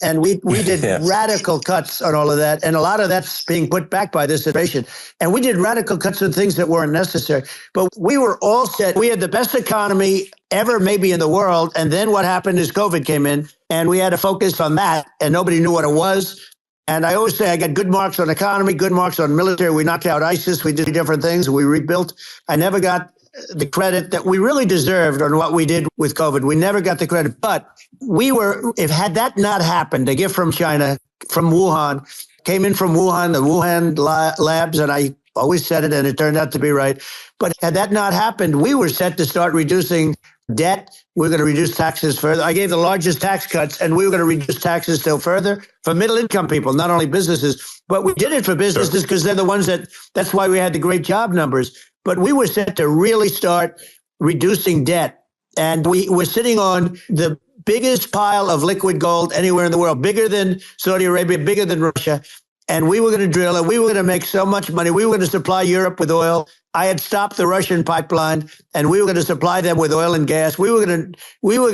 And we did radical cuts on all of that. And a lot of that's being put back by this administration. And we did radical cuts on things that weren't necessary. But we were all set. We had the best economy ever, maybe in the world. And then what happened is COVID came in and we had to focus on that. And nobody knew what it was. And I always say I got good marks on economy, good marks on military. We knocked out ISIS. We did different things. We rebuilt. I never got the credit that we really deserved on what we did with COVID. We never got the credit. But had that not happened, a gift from China, from Wuhan, came in from Wuhan, the Wuhan labs, and I always said it, and it turned out to be right. But had that not happened, we were set to start reducing debt. We're going to reduce taxes further. I gave the largest tax cuts, and we were going to reduce taxes still further for middle-income people, not only businesses. But we did it for businesses because they're the ones that's why we had the great job numbers. But we were set to really start reducing debt. And we were sitting on the biggest pile of liquid gold anywhere in the world, bigger than Saudi Arabia, bigger than Russia. And we were going to drill it. We were going to make so much money. We were going to supply Europe with oil. I had stopped the Russian pipeline, and we were going to supply them with oil and gas. We were going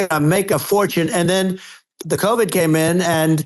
to make a fortune. And then the COVID came in, and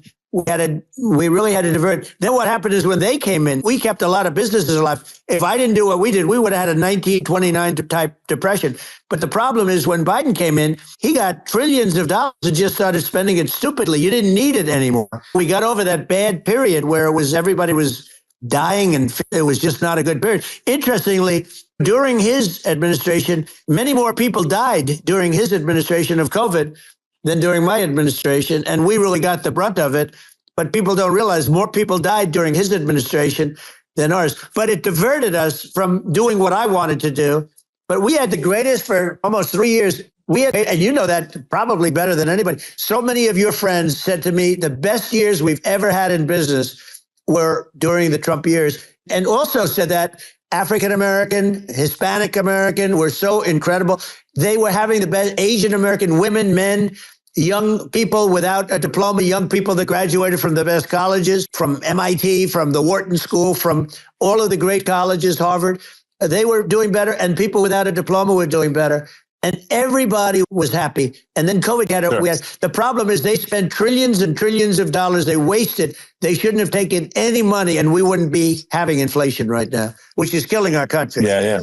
we really had to divert. Then what happened is when they came in, we kept a lot of businesses alive. If I didn't do what we did, we would have had a 1929 type depression. But the problem is when Biden came in, he got trillions of dollars and just started spending it stupidly. You didn't need it anymore. We got over that bad period where everybody was dying and it was just not a good period. Interestingly, during his administration, many more people died during his administration of COVID than during my administration. And we really got the brunt of it. But people don't realize more people died during his administration than ours. But it diverted us from doing what I wanted to do. But we had the greatest for almost 3 years. And you know that probably better than anybody. So many of your friends said to me, the best years we've ever had in business were during the Trump years. And also said that African-American, Hispanic-American were so incredible. They were having the best Asian-American women, men, young people without a diploma, young people that graduated from the best colleges, from MIT, from the Wharton School, from all of the great colleges, Harvard. They were doing better, and people without a diploma were doing better. And everybody was happy. And then COVID had it. The problem is they spent trillions and trillions of dollars. They wasted. They shouldn't have taken any money, and we wouldn't be having inflation right now, which is killing our country. Yeah,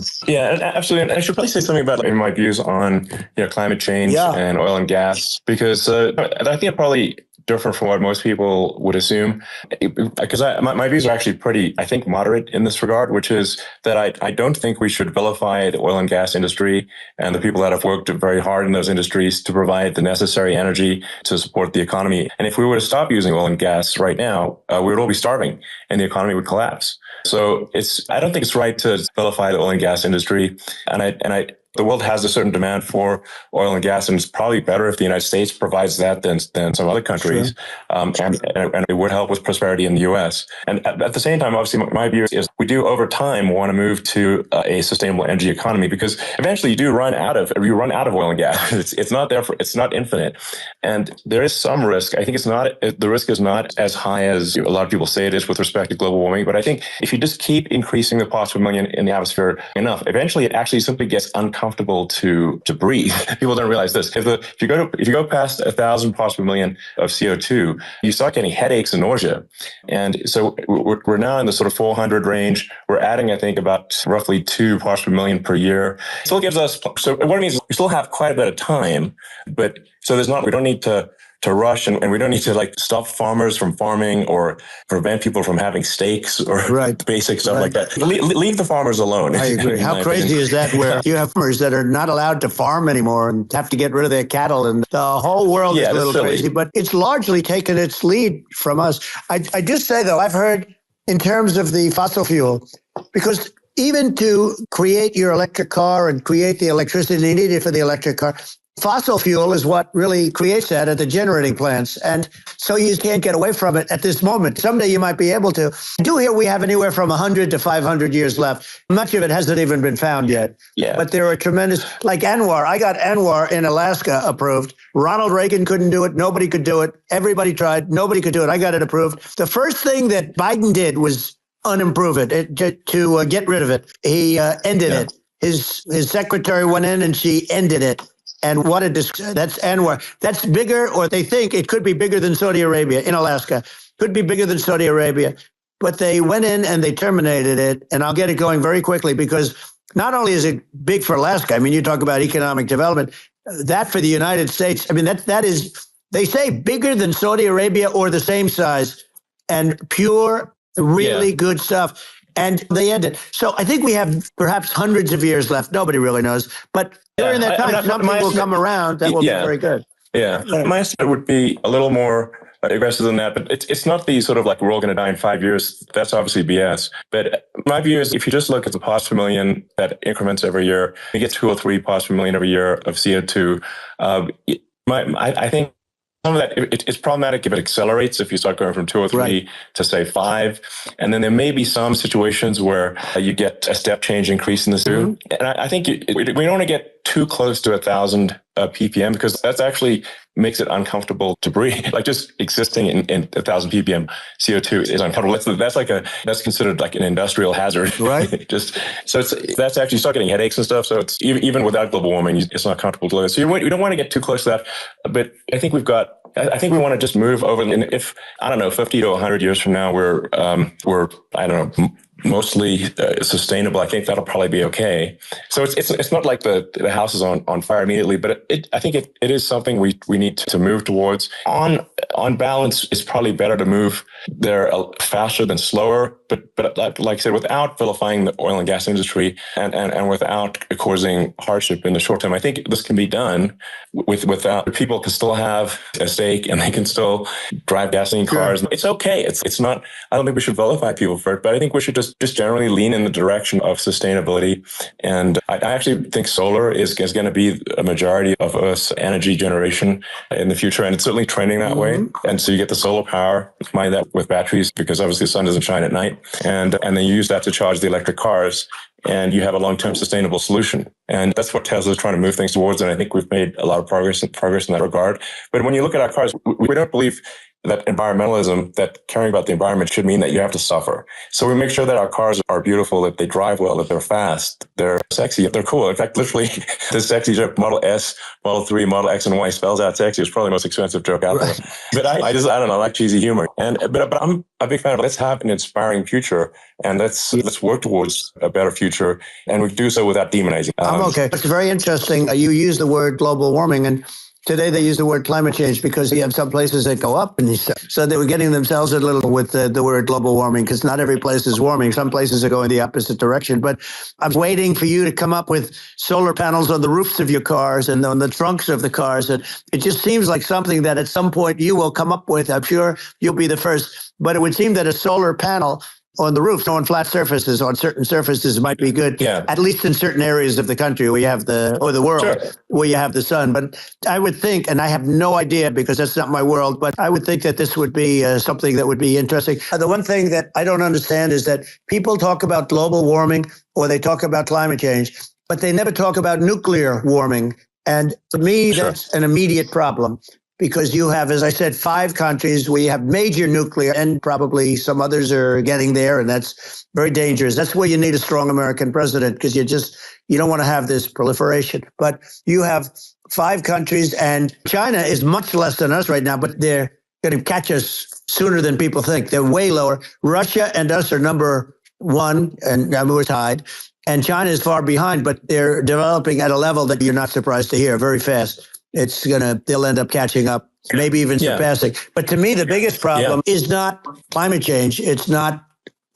absolutely. And I should probably say something about my views on climate change and oil and gas, because I think it probably different from what most people would assume, because my views are actually pretty, I think, moderate in this regard, which is that I don't think we should vilify the oil and gas industry and the people that have worked very hard in those industries to provide the necessary energy to support the economy. And if we were to stop using oil and gas right now, we would all be starving and the economy would collapse. So I don't think it's right to vilify the oil and gas industry. The world has a certain demand for oil and gas, and it's probably better if the United States provides that than some other countries. Sure. And it would help with prosperity in the U.S. And at the same time, obviously, my view is we do over time want to move to a sustainable energy economy, because eventually you run out of oil and gas. It's not infinite, and there is some risk. I think the risk is not as high as a lot of people say it is with respect to global warming. But I think if you just keep increasing the parts per million in the atmosphere enough, eventually it actually simply gets uncomfortable to breathe. People don't realize this. If you go past 1,000 parts per million of CO2, you start getting headaches and nausea. And so we're now in the sort of 400 range. We're adding, I think, about roughly 2 parts per million per year. So what it means is we still have quite a bit of time, but so we don't need to to rush, and we don't need to like stop farmers from farming or prevent people from having steaks or basic stuff like that. Leave the farmers alone. I agree. How crazy is that, where you have farmers that are not allowed to farm anymore and have to get rid of their cattle, and the whole world is a little crazy, but it's largely taken its lead from us. I just say, though, I've heard in terms of the fossil fuel, because even to create your electric car and create the electricity needed for the electric car, fossil fuel is what really creates that at the generating plants. And so you can't get away from it at this moment. Someday you might be able to. I do hear we have anywhere from 100 to 500 years left. Much of it hasn't even been found yet. Yeah. But there are tremendous, like Anwar. I got Anwar in Alaska approved. Ronald Reagan couldn't do it. Nobody could do it. Everybody tried. Nobody could do it. I got it approved. The first thing that Biden did was unimprove it, to get rid of it. He ended it. His secretary went in and she ended it. And what that's Anwar. That's bigger, or they think it could be bigger than Saudi Arabia in Alaska. Could be bigger than Saudi Arabia. But they went in and they terminated it. And I'll get it going very quickly, because not only is it big for Alaska, I mean, you talk about economic development, that for the United States, I mean, that is, they say bigger than Saudi Arabia or the same size, and pure, really good stuff. And they ended. So I think we have perhaps hundreds of years left. Nobody really knows. But during that time, something will come around that will be very good. Yeah. My estimate would be a little more aggressive than that, but it's not the sort of like, we're all going to die in 5 years. That's obviously BS. But my view is, if you just look at the parts per million that increments every year, you get 2 or 3 parts per million every year of CO2. I think some of that, it's problematic if it accelerates, if you start going from 2 or 3 to say 5. And then there may be some situations where you get a step change increase in the CO2. And I think we don't want to get too close to 1,000 ppm, because that's actually makes it uncomfortable to breathe. Like, just existing in 1,000 ppm CO2 is uncomfortable. That's considered like an industrial hazard. Right. That's actually, you start getting headaches and stuff. So it's even without global warming, it's not comfortable to live. So you don't want to get too close to that. But I think I think we want to just move over. And if, I don't know, 50 to 100 years from now, we're I don't know, mostly sustainable, I think that'll probably be okay. So it's not like the house is on fire immediately, but I think it is something we need to move towards. On balance, it's probably better to move there faster than slower, but like I said, without vilifying the oil and gas industry and without causing hardship in the short term. I think this can be done without, people can still have a stake and they can still drive gasoline cars. Sure. It's okay. It's not, I don't think we should vilify people for it, but I think we should just generally lean in the direction of sustainability. And I actually think solar is going to be a majority of Earth's energy generation in the future. And it's certainly trending that way. And so you get the solar power, combine that with batteries, because obviously the sun doesn't shine at night. And then you use that to charge the electric cars, and you have a long-term sustainable solution. And that's what Tesla is trying to move things towards. And I think we've made a lot of progress in that regard. But when you look at our cars, we don't believe that environmentalism, that caring about the environment should mean that you have to suffer. So we make sure that our cars are beautiful, that they drive well, that they're fast, they're sexy, they're cool. In fact, literally, the sexy joke, Model S, Model 3, Model X, and Y spells out sexy. It's probably the most expensive joke out there. But I don't know, I like cheesy humor. But I'm a big fan of, let's have an inspiring future, and let's work towards a better future, and we do so without demonizing. Okay. It's very interesting. You use the word global warming, and today they use the word climate change, because you have some places that go up, and so they were getting themselves a little with the word global warming, because not every place is warming. Some places are going the opposite direction. But I'm waiting for you to come up with solar panels on the roofs of your cars and on the trunks of the cars. And it just seems like something that at some point you will come up with. I'm sure you'll be the first. But it would seem that a solar panel on the roof, on flat surfaces, on certain surfaces might be good, at least in certain areas of the country where you have the world, where you have the sun. But I would think, and I have no idea because that's not my world, but I would think that this would be something that would be interesting. The one thing that I don't understand is that people talk about global warming or they talk about climate change, but they never talk about nuclear warming. And to me, that's an immediate problem. Because you have, as I said, 5 countries where you have major nuclear, and probably some others are getting there, and that's very dangerous. That's where you need a strong American president, because you don't want to have this proliferation. But you have 5 countries, and China is much less than us right now, but they're going to catch us sooner than people think. They're way lower. Russia and us are number 1, and we're tied. And China is far behind, but they're developing at a level that you're not surprised to hear, very fast. they'll end up catching up, maybe even surpassing. But to me, the biggest problem is not climate change. It's not,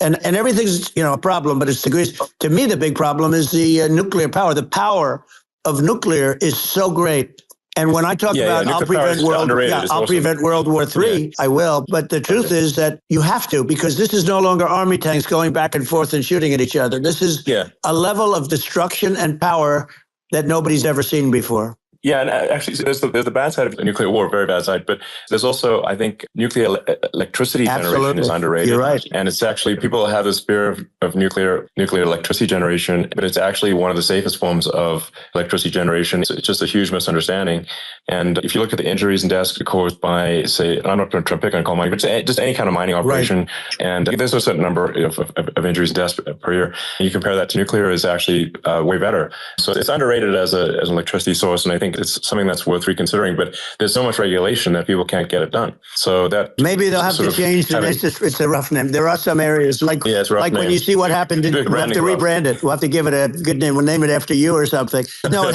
and everything's, a problem, but it's degrees. To me, the big problem is the nuclear power. The power of nuclear is so great. And when I talk about I'll prevent World War III, I will. But the truth is that you have to, because this is no longer army tanks going back and forth and shooting at each other. This is a level of destruction and power that nobody's ever seen before. Yeah, and actually, there's the bad side of nuclear war, very bad side. But there's also, I think, nuclear electricity generation is underrated. You're right. And it's actually, people have this fear of nuclear electricity generation, but it's actually one of the safest forms of electricity generation. It's just a huge misunderstanding. And if you look at the injuries and deaths caused by, say, I'm not going to pick on coal mining, but just any kind of mining operation, and there's a certain number of injuries and deaths per year. And you compare that to nuclear, is actually way better. So it's underrated as an electricity source, and I think it's something that's worth reconsidering, but there's so much regulation that people can't get it done. So that maybe they'll have to change the name. It's a rough name. There are some areas like when you see what happened, we'll have to rebrand it. We'll have to give it a good name. We'll name it after you or something. No, it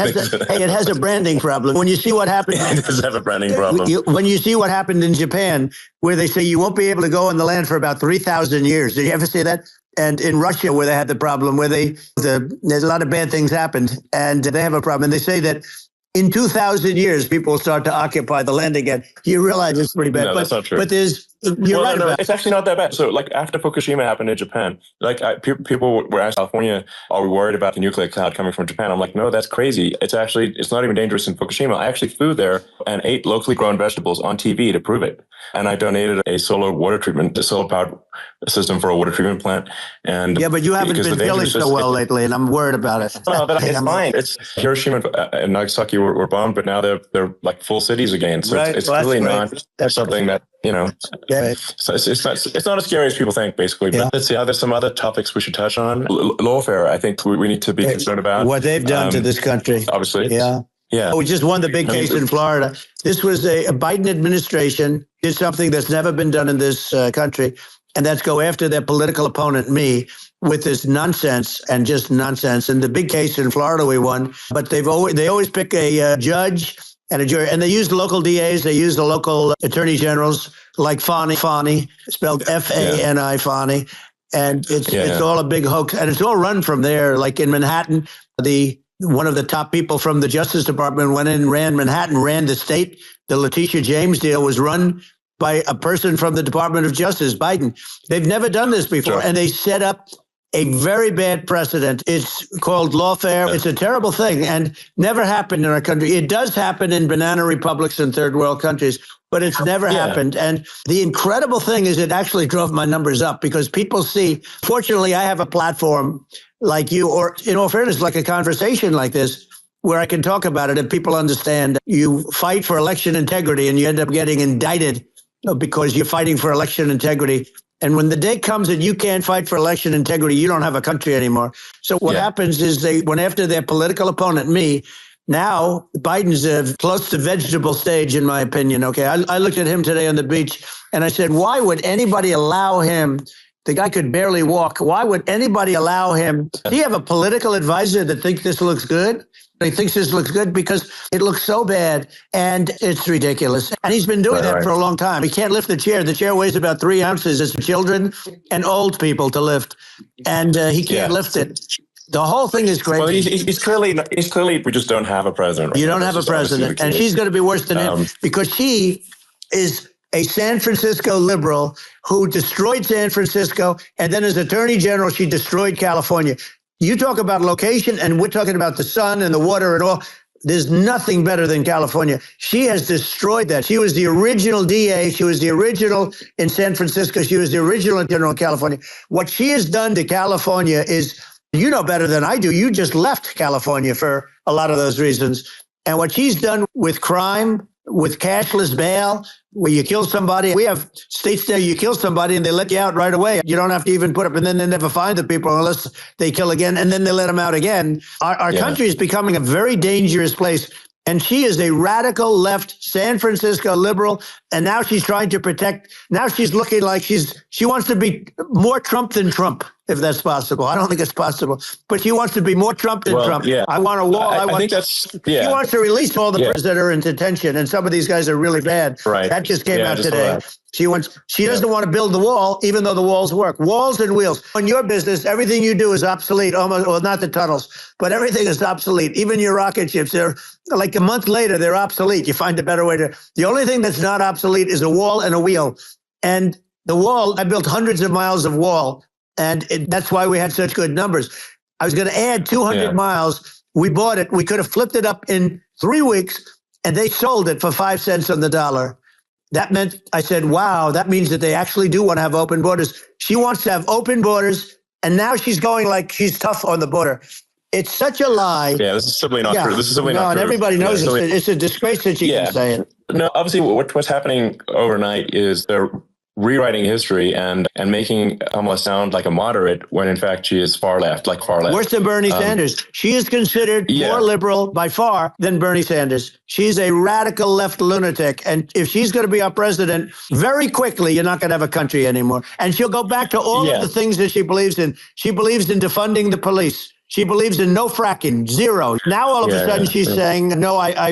has a branding problem. When you see what happened, it does have a branding problem. When you see what happened in Japan, where they say you won't be able to go on the land for about 3,000 years. Did you ever see that? And in Russia, where they had the problem, where there's a lot of bad things happened, and they have a problem. And they say that in 2,000 years, people will start to occupy the land again. You realize it's pretty bad. No, that's not true. But you're right about it. It's actually not that bad. So, like, after Fukushima happened in Japan, people were asked, California, are we worried about the nuclear cloud coming from Japan? I'm like, no, that's crazy. It's not even dangerous in Fukushima. I actually flew there and ate locally grown vegetables on TV to prove it. And I donated a solar powered system for a water treatment plant. And but you haven't been feeling so well lately, and I'm worried about it. No, but it's fine. It's Hiroshima and Nagasaki were bombed, but now they're like full cities again. So it's really not something that, so it's not as scary as people think, basically. But let's see, there's some other topics we should touch on. Lawfare, I think we need to be concerned about. What they've done to this country. Obviously. Yeah. We just won the big case in Florida. This was a Biden administration did something that's never been done in this country, and that's go after their political opponent, me, with this nonsense and just nonsense. And the big case in Florida we won, but they always pick a judge and a jury, and they use the local DAs, they use the local attorney generals, like Fani, spelled F-A-N-I, Fani, and it's all a big hoax, and it's all run from there. Like in Manhattan, one of the top people from the Justice Department went in and ran Manhattan, ran the state. The Letitia James deal was run by a person from the Department of Justice, Biden. They've never done this before, and they set up a very bad precedent. It's called lawfare. It's a terrible thing and never happened in our country. It does happen in banana republics and third world countries, but it's never happened. And the incredible thing is it actually drove my numbers up because people see, fortunately, I have a platform like you, or in all fairness, like a conversation like this, where I can talk about it and people understand. You fight for election integrity and you end up getting indicted because you're fighting for election integrity. And when the day comes that you can't fight for election integrity, you don't have a country anymore. So what happens is they went after their political opponent, me. Now, Biden's close to vegetable stage, in my opinion. Okay, I looked at him today on the beach and I said, why would anybody allow him? The guy could barely walk. Why would anybody allow him? Do you have a political advisor that thinks this looks good? He thinks this looks good because it looks so bad and it's ridiculous. And he's been doing that for a long time. He can't lift the chair. The chair weighs about 3 ounces. It's for children and old people to lift. And he can't lift it. The whole thing is crazy. Well, he's clearly, we just don't have a president. You don't have a president. And she's going to be worse than him because she is a San Francisco liberal who destroyed San Francisco. And then as Attorney General, she destroyed California. You talk about location, and we're talking about the sun and the water and all. There's nothing better than California. She has destroyed that. She was the original DA. She was the original in San Francisco. She was the original general in California. What she has done to California is, you know better than I do. You just left California for a lot of those reasons. And what she's done with crime, with cashless bail, where you kill somebody. We have states there you kill somebody and they let you out right away. You don't have to even put up, and then they never find the people unless they kill again, and then they let them out again. Our country is becoming a very dangerous place. And she is a radical left San Francisco liberal And now she's trying to protect. Now she's looking like she wants to be more Trump than Trump, if that's possible. I don't think it's possible, but she wants to be more Trump than Trump. Yeah. I want a wall. I think that's, She wants to release all the prisoners that are in detention, and some of these guys are really bad. Right. That just came out today. She doesn't want to build the wall, even though the walls work. Walls and wheels. In your business, everything you do is obsolete, almost, well, not the tunnels, but everything is obsolete. Even your rocket ships, they're like a month later, they're obsolete. You find a better way to. The only thing that's not obsolete is a wall and a wheel. And the wall, I built hundreds of miles of wall, and that's why we had such good numbers. I was going to add 200 miles. We bought it. We could have flipped it up in 3 weeks, and they sold it for 5 cents on the dollar. That meant, I said, wow, that means that they actually do want to have open borders. She wants to have open borders, and now she's going like she's tough on the border. It's such a lie. Yeah, this is simply not true. This is simply not true. And everybody knows it's a disgrace that she can say it. No, obviously what's happening overnight is they're rewriting history and making Kamala sound like a moderate when in fact she is far left. Worse than Bernie Sanders. She is considered more liberal by far than Bernie Sanders. She's a radical left lunatic. And if she's going to be our president, very quickly, you're not going to have a country anymore. And she'll go back to all of the things that she believes in. She believes in defunding the police. She believes in no fracking, zero. Now all of a sudden she's saying, no, I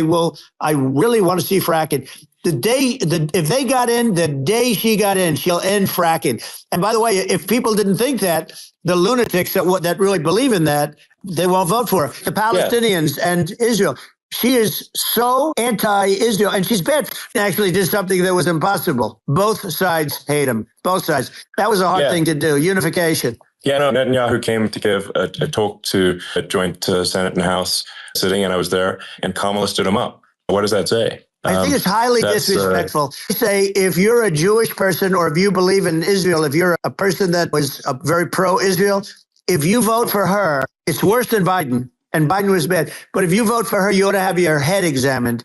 really want to see fracking. If they got in, the day she got in, she'll end fracking. And by the way, if people didn't think that, the lunatics that really believe in that, they won't vote for her. The Palestinians and Israel. She is so anti-Israel, and she's bad. She actually did something that was impossible. Both sides hate him. Both sides. That was a hard thing to do. Unification. Yeah, no, Netanyahu came to give a talk to a joint Senate and House sitting, and I was there, and Kamala stood him up. What does that say? I think it's highly disrespectful. Say, if you're a Jewish person or if you believe in Israel, if you're a person that was very pro-Israel, if you vote for her, it's worse than Biden, and Biden was bad. But if you vote for her, you ought to have your head examined.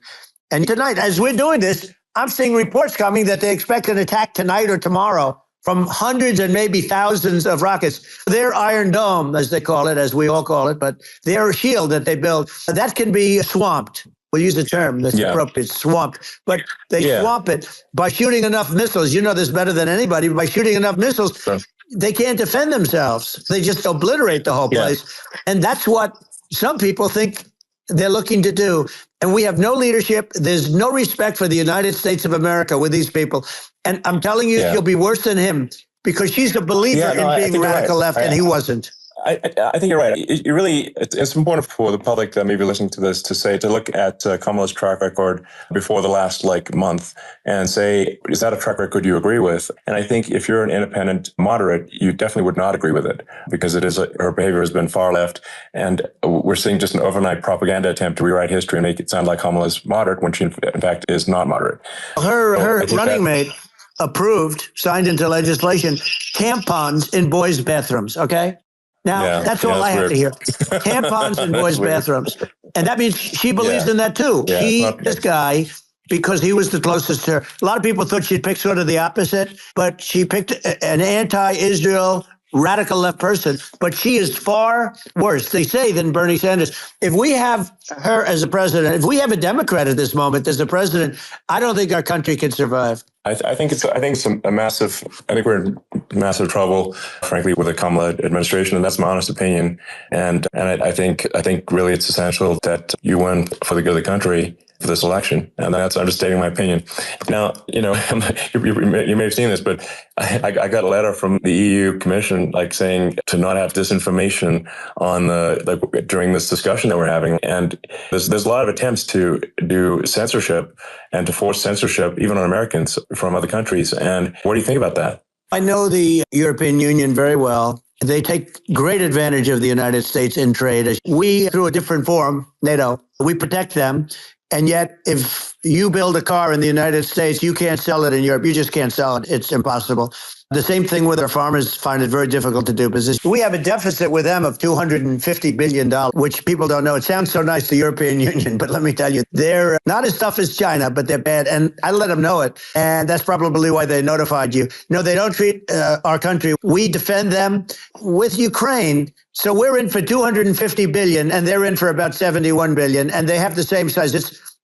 And tonight, as we're doing this, I'm seeing reports coming that they expect an attack tonight or tomorrow from hundreds and maybe thousands of rockets. Their Iron Dome, as they call it, as we all call it, but their shield that they build, that can be swamped. We'll use the term that's appropriate, swamped. But they swamp it by shooting enough missiles. You know this better than anybody. By shooting enough missiles, they can't defend themselves. They just obliterate the whole place. And that's what some people think they're looking to do. And we have no leadership. There's no respect for the United States of America with these people. And I'm telling you, she'll be worse than him because she's a believer in being radical left, and he wasn't. I think you're right. It's important for the public that may be listening to this to look at Kamala's track record before the last month and say, is that a track record you agree with? And I think if you're an independent moderate, you definitely would not agree with it because her behavior has been far left. And we're seeing just an overnight propaganda attempt to rewrite history and make it sound like Kamala's moderate when she in fact is not moderate. Her running mate approved, signed into legislation, tampons in boys' bathrooms, okay? Now, that's all I have to hear. Tampons in boys' bathrooms. And that means she believes in that, too. This guy, because he was the closest to her. A lot of people thought she'd pick sort of the opposite, but she picked an anti-Israel, radical left person. But she is far worse, they say, than Bernie Sanders. If we have her as a president, if we have a Democrat at this moment as a president, I don't think our country can survive. I think it's a massive. I think we're in massive trouble, frankly, with the Kamala administration, and that's my honest opinion. And I think really it's essential that you win for the good of the country for this election, and that's understating my opinion. Now, you may have seen this, but I got a letter from the EU Commission saying to not have disinformation on during this discussion that we're having, and there's a lot of attempts to do censorship and to force censorship even on Americans from other countries. And what do you think about that? I know the European Union very well. They take great advantage of the United States in trade. We, through a different form, NATO, we protect them. And yet, if you build a car in the United States, you can't sell it in Europe. You just can't sell it. It's impossible. The same thing with our farmers find it very difficult to do business. We have a deficit with them of $250 billion, which people don't know. It sounds so nice, the European Union, but let me tell you, they're not as tough as China, but they're bad. And I let them know it. And that's probably why they notified you. No, they don't treat our country. We defend them with Ukraine. So we're in for $250 billion, and they're in for about $71 billion, and they have the same size.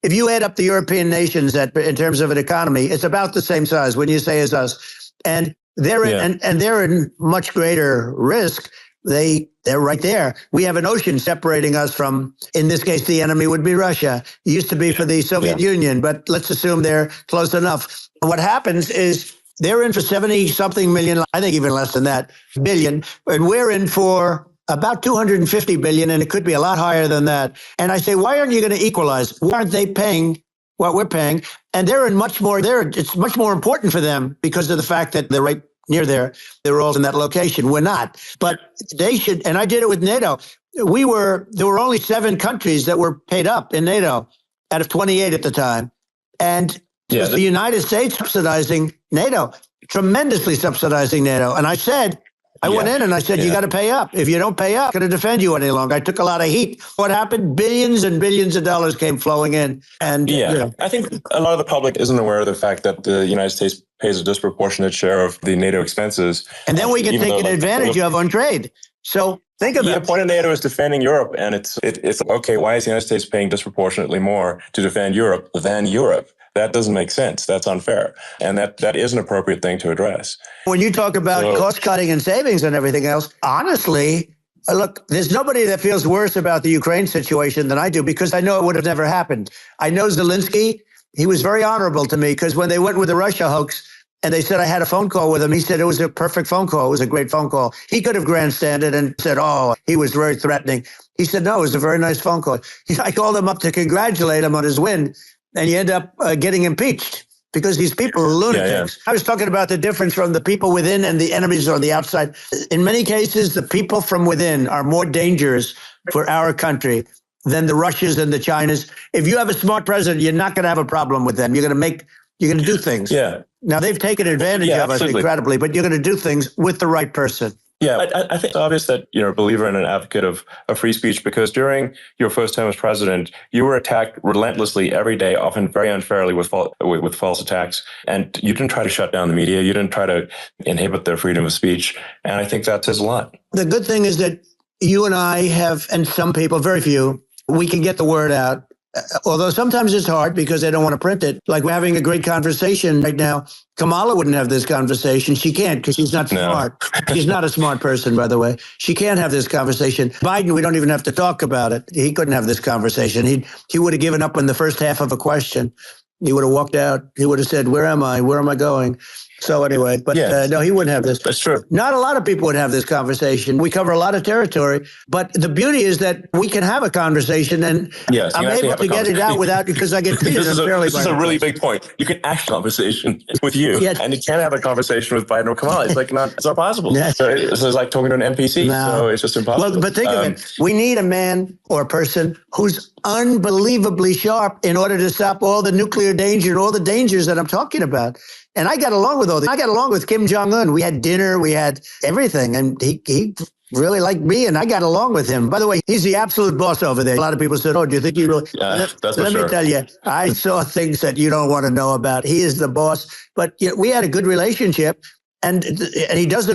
if you add up the European nations that in terms of an economy, it's about the same size when you say as us. And they're and they're in much greater risk. They're right there. We have an ocean separating us from, in this case, the enemy would be Russia. It used to be for the Soviet Union, but let's assume they're close enough. What happens is they're in for 70-something million, I think even less than that, billion, and we're in for about 250 billion, and it could be a lot higher than that. And I say, why aren't you going to equalize? Why aren't they paying what we're paying? And they're in much more, it's much more important for them because of the fact that they're right near there. They're all in that location. We're not. But they should, and I did it with NATO. There were only 7 countries that were paid up in NATO out of 28 at the time. And it was the United States subsidizing NATO, tremendously subsidizing NATO. And I said, I went in and I said, you got to pay up. If you don't pay up, I'm going to defend you any longer. I took a lot of heat. What happened? Billions and billions of dollars came flowing in. And I think a lot of the public isn't aware of the fact that the United States pays a disproportionate share of the NATO expenses. And then we get taken advantage of on trade. So think of it. The point of NATO is defending Europe. And it's okay, why is the United States paying disproportionately more to defend Europe than Europe? That doesn't make sense. That's unfair. And that is an appropriate thing to address. When you talk about cost cutting and savings and everything else, honestly, look, there's nobody that feels worse about the Ukraine situation than I do, because I know it would have never happened. I know Zelensky. He was very honorable to me, because when they went with the Russia hoax and they said I had a phone call with him, he said it was a perfect phone call. It was a great phone call. He could have grandstanded and said, oh, he was very threatening. He said, no, it was a very nice phone call. I called him up to congratulate him on his win. And you end up getting impeached because these people are lunatics. I was talking about the difference from the people within and the enemies on the outside. In many cases, the people from within are more dangerous for our country than the Russians and the Chinas. If you have a smart president, you're not going to have a problem with them. You're going to do things. Yeah. Now, they've taken advantage of us incredibly, but you're going to do things with the right person. Yeah, I think it's obvious that you're a believer and an advocate of free speech, because during your first time as president, you were attacked relentlessly every day, often very unfairly with false attacks. And you didn't try to shut down the media. You didn't try to inhibit their freedom of speech. And I think that says a lot. The good thing is that you and I have, and some people, very few, we can get the word out. Although sometimes it's hard because they don't want to print it. Like we're having a great conversation right now. Kamala wouldn't have this conversation. She can't because she's not smart. She's not a smart person, by the way. She can't have this conversation. Biden, we don't even have to talk about it. He couldn't have this conversation. He would have given up in the first half of a question. He would have walked out. He would have said, where am I? Where am I going? So anyway, but no, he wouldn't have this. That's true. Not a lot of people would have this conversation. We cover a lot of territory, but the beauty is that we can have a conversation, and I'm able to get it out without, because I get treated unfairly. This is a really big point. You can act conversation with you, and you can't have a conversation with Biden or Kamala. It's like it's not possible. So it's like talking to an NPC. No. So it's just impossible. Well, but think of it. We need a man or a person who's unbelievably sharp in order to stop all the nuclear danger and all the dangers that I'm talking about. And I got along with all this. I got along with Kim Jong-un. We had dinner. We had everything. And he really liked me, and I got along with him. By the way, he's the absolute boss over there. A lot of people said, oh, do you think he really... Let me tell you, I saw things that you don't want to know about. He is the boss. But we had a good relationship. And he doesn't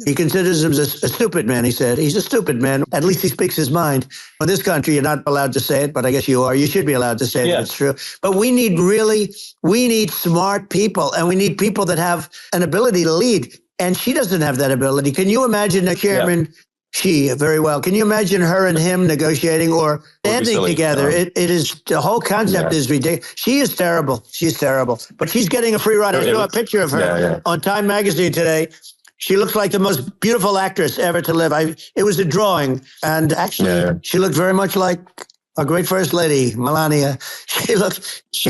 he considers him a stupid man, he said. He's a stupid man. At least he speaks his mind. In this country, you're not allowed to say it, but I guess you are. You should be allowed to say it if it's true. But we need smart people, and we need people that have an ability to lead. And she doesn't have that ability. Can you imagine the chairman? She, very well. Can you imagine her and him negotiating or standing together? It is, the whole concept is ridiculous. She is terrible. She's terrible. But she's getting a free ride. I saw a picture of her on Time Magazine today. She looks like the most beautiful actress ever to live. It was a drawing. And actually, she looked very much like a great first lady, Melania. She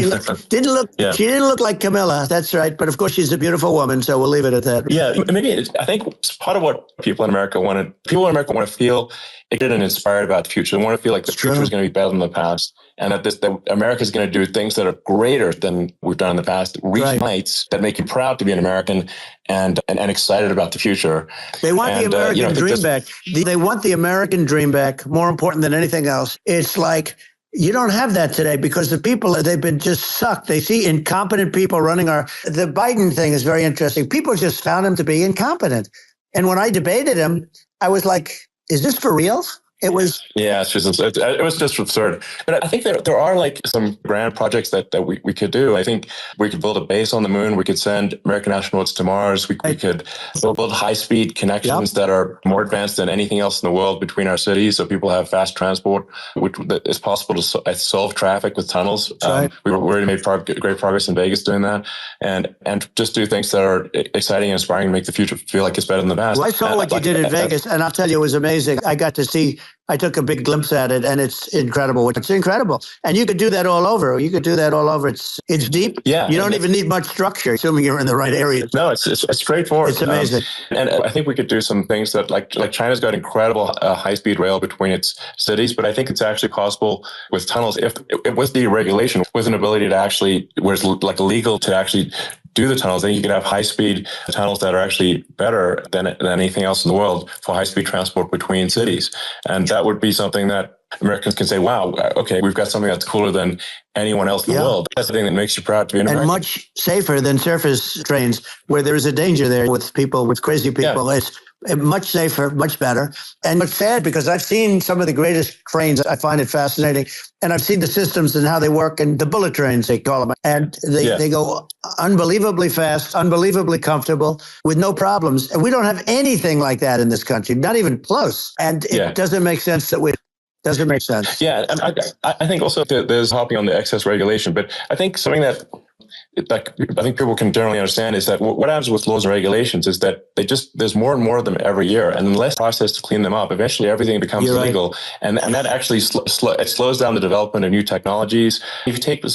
didn't look like Camilla. That's right. But of course, she's a beautiful woman. So we'll leave it at that. Yeah, maybe I think it's part of what people in America want to feel excited and inspired about the future. They want to feel like the future is going to be better than the past, and that America is going to do things that are greater than we've done in the past. Reach heights that make you proud to be an American and excited about the future. They want the American dream back. They want the American dream back. More important than anything else. It's like, you don't have that today because the people, they've been just sucked. They see incompetent people running the Biden thing is very interesting. People just found him to be incompetent. And when I debated him, I was like, is this for real? It was, yeah, it was just absurd. But I think there are like some grand projects that we could do. I think we could build a base on the moon. We could send American astronauts to Mars. We could build high-speed connections that are more advanced than anything else in the world between our cities, so people have fast transport. It's possible to solve traffic with tunnels. We already made great progress in Vegas doing that, and just do things that are exciting and inspiring and make the future feel like it's better than the past. Well, I saw what you did in Vegas, and I'll tell you, it was amazing. I took a big glimpse at it, and it's incredible. It's incredible. And you could do that all over. It's deep. Yeah. You don't even need much structure, assuming you're in the right area. No, it's straightforward. It's amazing. And I think we could do some things that like China's got incredible high-speed rail between its cities, but I think it's actually possible with tunnels, if with the regulation, with an ability to actually, where it's like legal to actually do the tunnels, then you could have high-speed tunnels that are actually better than anything else in the world for high-speed transport between cities. And that would be something that Americans can say, wow, okay, we've got something that's cooler than anyone else in the world. That's the thing that makes you proud to be an American. And much safer than surface trains, where there's a danger there with crazy people. Yeah. It's much safer, much better. And it's sad because I've seen some of the greatest trains. I find it fascinating. And I've seen the systems and how they work, and the bullet trains, they call them. And they go unbelievably fast, unbelievably comfortable, with no problems. And we don't have anything like that in this country, not even close. And it doesn't make sense that doesn't make sense. Yeah, and I think also there's hopping on the excess regulation, but I think something that I think people can generally understand is that what happens with laws and regulations is that there's more and more of them every year, and unless process to clean them up, eventually everything becomes illegal, right. and that actually it slows down the development of new technologies. If you take I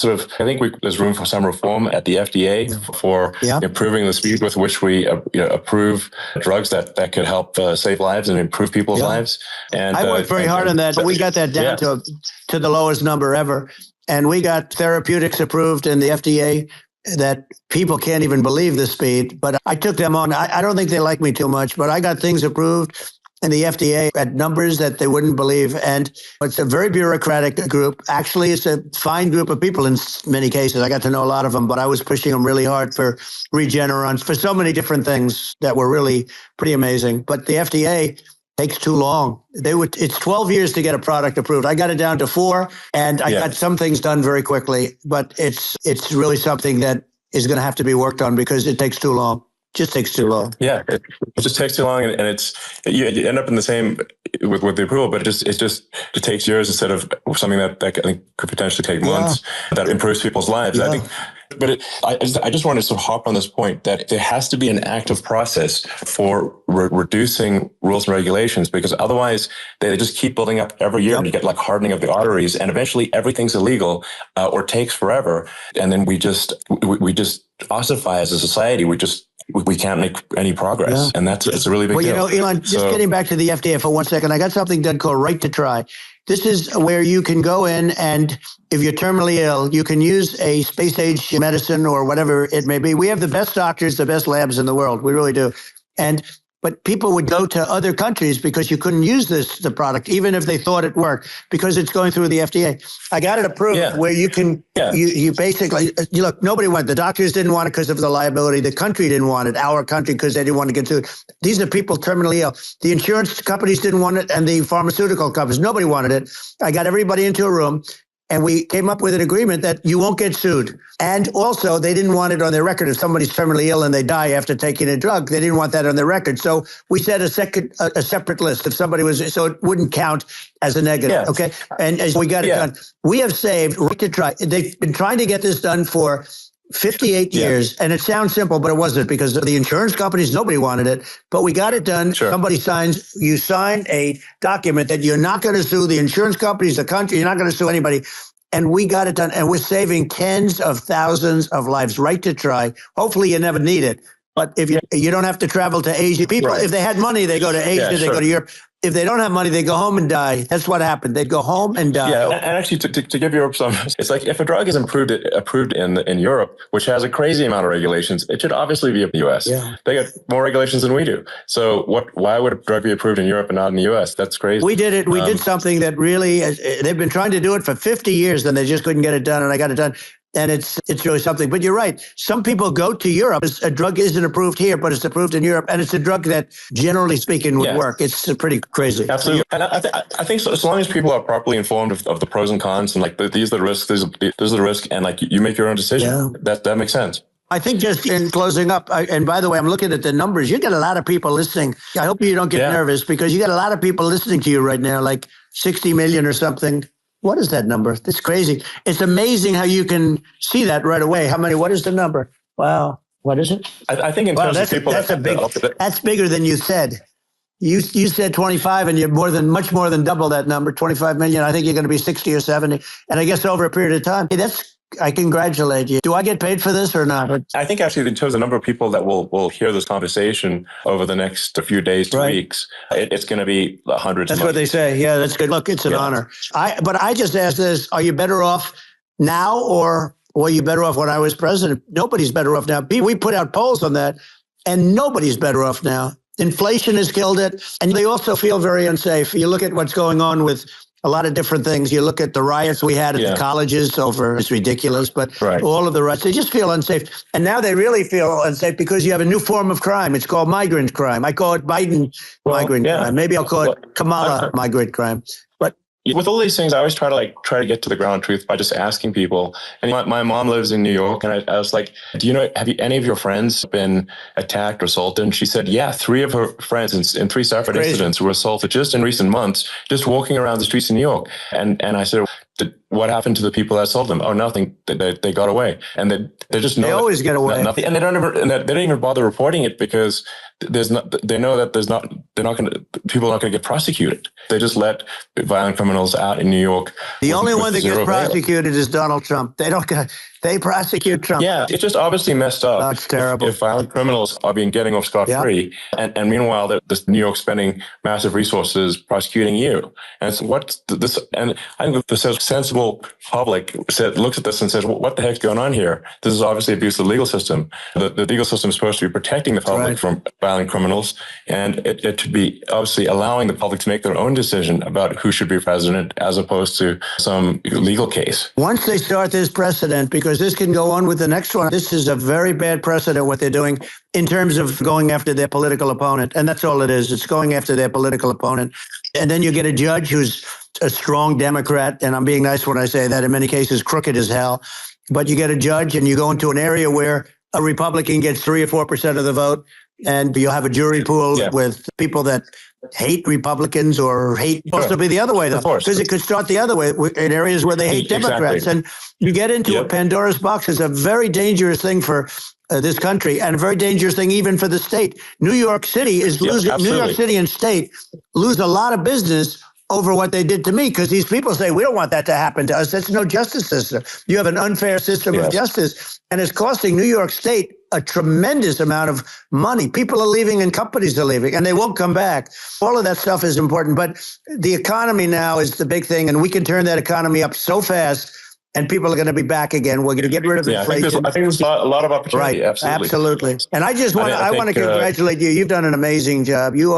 think there's room for some reform at the FDA for improving the speed with which we approve drugs that could help save lives and improve people's lives. And I worked very hard on that, but we got that down to the lowest number ever. And we got therapeutics approved in the FDA that people can't even believe the speed. But I took them on. I don't think they like me too much, but I got things approved in the FDA at numbers that they wouldn't believe. And it's a very bureaucratic group. Actually, it's a fine group of people in many cases. I got to know a lot of them, but I was pushing them really hard for Regeneron, for so many different things that were really pretty amazing. But the FDA takes too long. It's 12 years to get a product approved. I got it down to 4, and I got some things done very quickly, but it's really something that is going to have to be worked on because it takes too long. Just takes too long. Yeah, it just takes too long, and you end up in the same with the approval, but it takes years instead of something that I think could potentially take months. That improves people's lives. I think. But I just wanted to sort of hop on this point that there has to be an active process for reducing rules and regulations, because otherwise they just keep building up every year and you get like hardening of the arteries, and eventually everything's illegal or takes forever. And then we just ossify as a society. We can't make any progress. And it's a really big deal. Well, Elon, just getting back to the FDA for 1 second, I got something done called Right to Try. This is where you can go in, and if you're terminally ill, you can use a space-age medicine or whatever it may be. We have the best doctors, the best labs in the world. We really do. But people would go to other countries because you couldn't use the product, even if they thought it worked, because it's going through the FDA. I got it approved where you can, you basically, look, nobody wanted, the doctors didn't want it because of the liability. The country didn't want it, our country, because they didn't want to get sued. These are people terminally ill. The insurance companies didn't want it, and the pharmaceutical companies, nobody wanted it. I got everybody into a room, and we came up with an agreement that you won't get sued. And also, they didn't want it on their record. If somebody's terminally ill and they die after taking a drug, they didn't want that on their record. So we set a separate list. If somebody was, so it wouldn't count as a negative. Okay. And as we got it done, we have saved Right to Try. They've been trying to get this done for 58 years. And it sounds simple, but it wasn't, because the insurance companies, nobody wanted it, but we got it done. Somebody you sign a document that you're not going to sue the insurance companies, the country, you're not going to sue anybody. And we got it done. And we're saving tens of thousands of lives. Right to Try. Hopefully you never need it. But if you don't have to travel to Asia. People, if they had money, they go to Asia, they go to Europe. If they don't have money, they go home and die. That's what happened. They'd go home and die. Yeah, and actually, to give Europe some, it's like if a drug is approved in Europe, which has a crazy amount of regulations, it should obviously be in the U.S. Yeah. They got more regulations than we do. So why would a drug be approved in Europe and not in the U.S.? That's crazy. We did it. We did something that really, they've been trying to do it for 50 years, and they just couldn't get it done, and I got it done. And it's really something. But you're right. Some people go to Europe. A drug isn't approved here, but it's approved in Europe. And it's a drug that, generally speaking, would work. It's pretty crazy. Absolutely. And I think so, as long as people are properly informed of the pros and cons, and like these are the risks, these are the risks, and like you make your own decision, that makes sense. I think just in closing up, and by the way, I'm looking at the numbers. You get a lot of people listening. I hope you don't get nervous, because you got a lot of people listening to you right now, like 60 million or something. What is that number? It's crazy. It's amazing how you can see that right away. How many? What is the number? Wow. What is it? I think in terms of people, that's bigger than you said. You said 25, and you're much more than double that number, 25 million. I think you're going to be 60 or 70. And I guess over a period of time, I congratulate you. Do I get paid for this or not? I think actually in terms of the number of people that will hear this conversation over the next few days to weeks, it's going to be hundreds. That's what they say. Yeah, that's good. Look, it's an honor. But I just asked this, are you better off now, or were you better off when I was president? Nobody's better off now. We put out polls on that, and nobody's better off now. Inflation has killed it, and they also feel very unsafe. You look at what's going on with a lot of different things. You look at the riots we had at the colleges it's ridiculous, but all of the riots, they just feel unsafe. And now they really feel unsafe because you have a new form of crime. It's called migrant crime. I call it Biden migrant crime. Maybe I'll call it Kamala migrant crime. But with all these things, I always try to get to the ground truth by just asking people. And my mom lives in New York, and I was like, have any of your friends been attacked or assaulted? And she said, yeah, 3 of her friends in 3 separate incidents were assaulted just in recent months, just walking around the streets in New York. And I said, what happened to the people that assaulted them? Oh, nothing. They got away, and they always get away. Nothing, and they don't even bother reporting it, because they know that people are not going to get prosecuted. They just let violent criminals out in New York. The only one that gets prosecuted is Donald Trump. They prosecute Trump. Yeah, it's just obviously messed up. That's terrible. If violent criminals are getting off scot-free, and meanwhile, the New York spending massive resources prosecuting you. And so and I think the sensible public looks at this and says, what the heck's going on here? This is obviously abuse of the legal system. The legal system is supposed to be protecting the public from violent criminals, and it should be obviously allowing the public to make their own decision about who should be president, as opposed to some legal case. Once they start this precedent, because this can go on with the next one, this is a very bad precedent, what they're doing in terms of going after their political opponent. And that's all it is. It's going after their political opponent. And then you get a judge who's a strong Democrat, and I'm being nice when I say that, in many cases crooked as hell. But you get a judge, and you go into an area where a Republican gets 3 or 4% of the vote, and you have a jury pool with people that hate Republicans or hate supposed to be the other way, though, because it could start the other way in areas where they hate Democrats. And you get into a Pandora's box. It's a very dangerous thing for this country, and a very dangerous thing even for the state. New York City is losing. New York City and state lose a lot of business over what they did to me, because these people say, we don't want that to happen to us. That's no justice system. You have an unfair system of justice, and it's costing New York State a tremendous amount of money. People are leaving and companies are leaving, and they won't come back. All of that stuff is important, but the economy now is the big thing, and we can turn that economy up so fast, and people are going to be you We're going to get rid of inflation. I think there's a lot of opportunity. Right, absolutely. And I just want I want to congratulate you. You've done an amazing job. You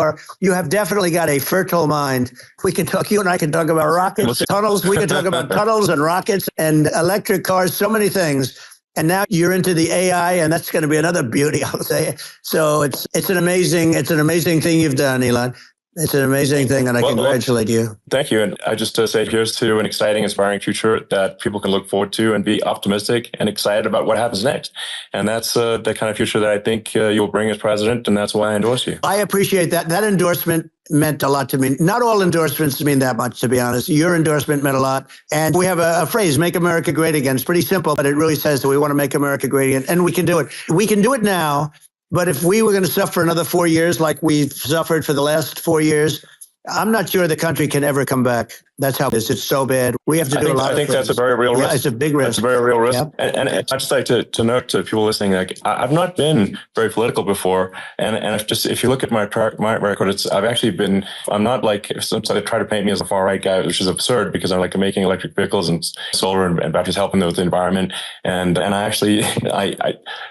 have definitely got a fertile mind. We can talk. You and I can talk about rockets, tunnels. We can talk about tunnels and rockets and electric cars. So many things. And now you're into the AI, and that's going to be another beauty, I'll say. So it's an amazing thing you've done, Elon. It's an amazing thing, and I congratulate you. Thank you. And I just say here's to an exciting, inspiring future that people can look forward to and be optimistic and excited about what happens next. And that's the kind of future that I think you'll bring as president, and that's why I endorse you. I appreciate that. That endorsement meant a lot to me. Not all endorsements mean that much, to be honest. Your endorsement meant a lot. And we have a phrase, make America great again. It's pretty simple, but it really says that we want to make America great again. And we can do it. We can do it now. But if we were going to suffer another 4 years like we've suffered for the last 4 years, I'm not sure the country can ever come back. That's how it is. It's so bad. We have to do a lot of things. I think that's a very real risk. It's a big risk. It's a very real risk. Yep. And I'd just like to note to people listening, like, I've not been very political before. And if you look at my record, I'm not like, sometimes they try to paint me as a far right guy, which is absurd, because I'm like making electric vehicles and solar and batteries, helping with the environment. And I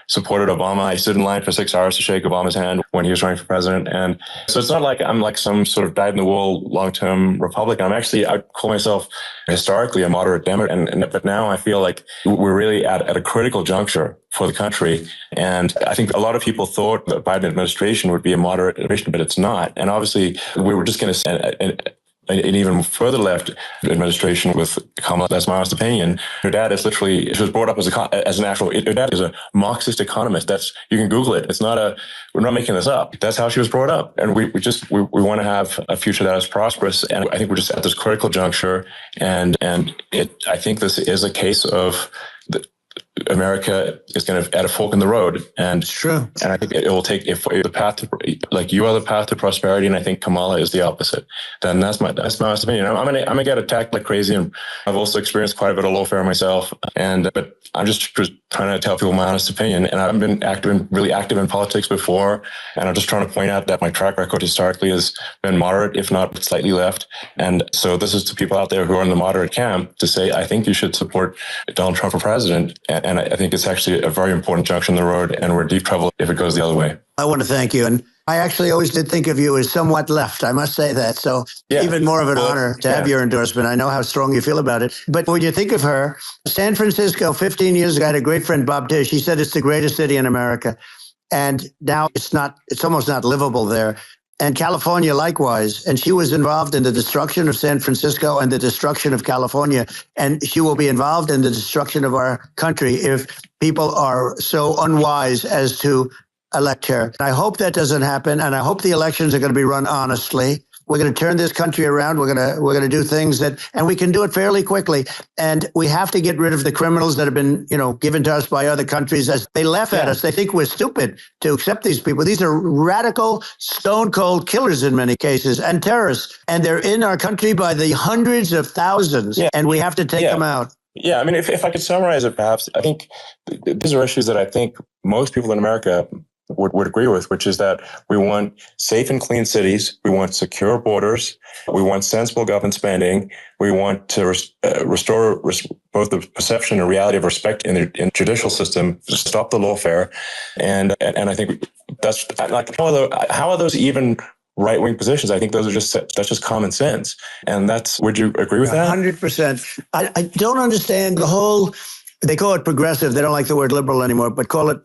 supported Obama. I stood in line for 6 hours to shake Obama's hand when he was running for president. And so it's not like I'm like some sort of dyed in the world long-term Republican. I call myself historically a moderate Democrat, but now I feel like we're really at a critical juncture for the country. And I think a lot of people thought the Biden administration would be a moderate administration, but it's not. And obviously, we were just going to send an even further left administration with Kamala. That's my honest opinion. Her dad is literally, she was brought up as her dad is a Marxist economist. You can Google it. We're not making this up. That's how she was brought up. And we want to have a future that is prosperous. And I think we're just at this critical juncture. And I think this is a case of America is going to at a fork in the road, and it's true. And I think it will take the path to, like, you are the path to prosperity, and I think Kamala is the opposite. Then that's my honest opinion. I'm gonna get attacked like crazy, and I've also experienced quite a bit of lawfare myself. But I'm just trying to tell people my honest opinion. And I've been really active in politics before, and I'm just trying to point out that my track record historically has been moderate, if not slightly left. And so this is to people out there who are in the moderate camp to say, I think you should support Donald Trump for president. And I think it's actually a very important junction in the road, and we're in deep trouble if it goes the other way. I want to thank you. And I actually always did think of you as somewhat left. I must say that. So even more of an honor to have your endorsement. I know how strong you feel about it. But when you think of her, San Francisco, 15 years ago, I had a great friend, Bob Tish. He said it's the greatest city in America. And now it's almost not livable there. And California likewise. And she was involved in the destruction of San Francisco and the destruction of California. And she will be involved in the destruction of our country if people are so unwise as to elect her. And I hope that doesn't happen. And I hope the elections are going to be run honestly. We're going to turn this country around. We're going to do things and we can do it fairly quickly. And we have to get rid of the criminals that have been, given to us by other countries. As they laugh at us, they think we're stupid to accept these people. These are radical, stone cold killers in many cases, and terrorists. And they're in our country by the hundreds of thousands. And we have to take them out. Yeah, I mean, if I could summarize it, perhaps, I think these are issues that I think most people in America would agree with, which is that we want safe and clean cities. We want secure borders. We want sensible government spending. We want to restore both the perception and reality of respect in the judicial system, to stop the lawfare. And I think that's like, how are those even right-wing positions? I think that's just common sense. And would you agree with that? 100%. I don't understand they call it progressive. They don't like the word liberal anymore, but call it